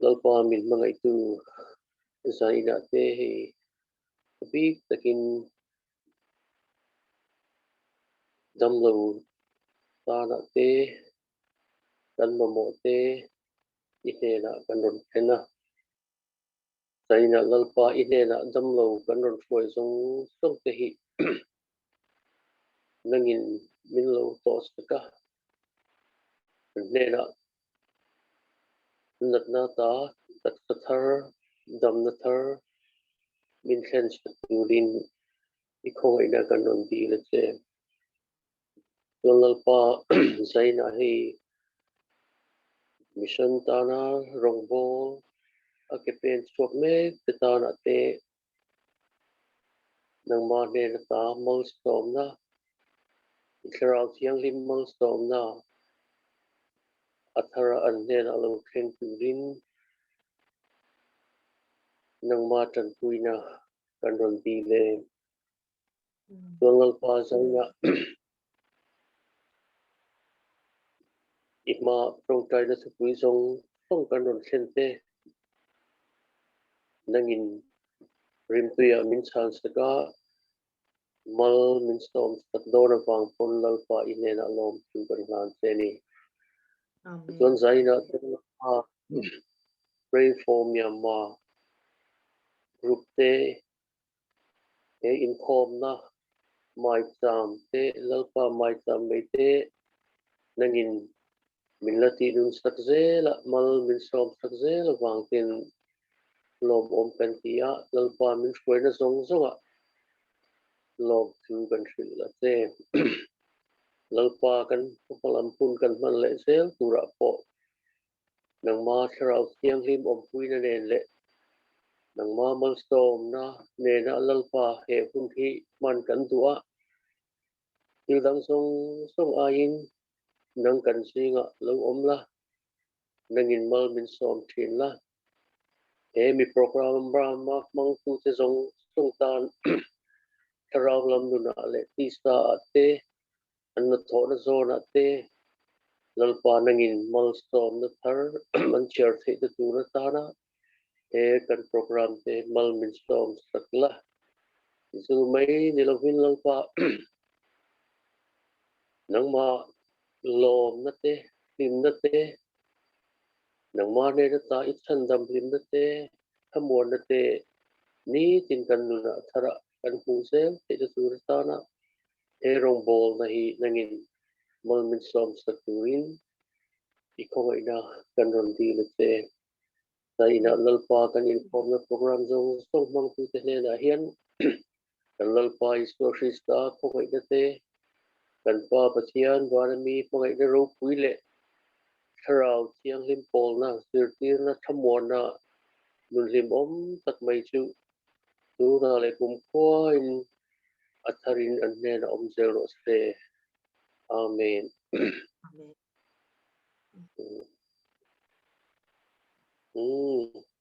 Lalpa min mga itu sa inate tapi takin damlo ta te kan mo te ite na kanon kena sa ina lalpa ite na damlo kanon foi song te hi nangin minlo tos ka ne na nat na ta tak thar dam na thar min khen turin ikho ina kanon di le che lalpa zaina hi mission tana rongbo akepen chok me tana te nang ma ne ta milestone na ikral tiang lim milestone na athara an ne na lo khen turin nang ma tan puina kanron di le tongal pa zaina ikma prong tai na su pui song kanron khen te nangin rim tuya min chance ka mal min storm tak dora wang pon lalpa inena lom tu kan han teni tuan zaina pray for Myanmar group te inform na mai tam te lalpa mai tam me te nangin min lati dun sakze la mal min storm sakze la wang tin lom om pentia lalpa min shwena zonga lom tu kan shil la te lalpa kan palampun kan man le sel tura po nang ma tharau tiang lim om pui na nen le nang ma milestone na ne na lalpa he hun hi man kan tua yêu đang song song ayin nang kan singa lo omla nangin mal min som thin la mi program brahma mang tu te zong song tan karau lam nu na le ti sa ate an na tho na zo na te lalpa nangin mal som na thar man chair the te tu na ta na kan program te mal min som sakla zu mai ni lo hin lalpa nang ma lom na te lim na te nang ma ne na ta it chan dam lim na te khamon na te ni tin kan nu na thara kan hu se te te tu na ta na rong bol na hi nangin mal min som sakuin ikong ina kan ron di le te na ina lalpa kan inform na program zong song mang tu te ne na hian kan lalpa isko krista ko ina te kan pa pathian warami ko ina ro pui le tharau chiang lim pol na sir tir na thamon na nun lim om tak mai chu tu na le kum ko in atharin an ne na om zero se amen Amen.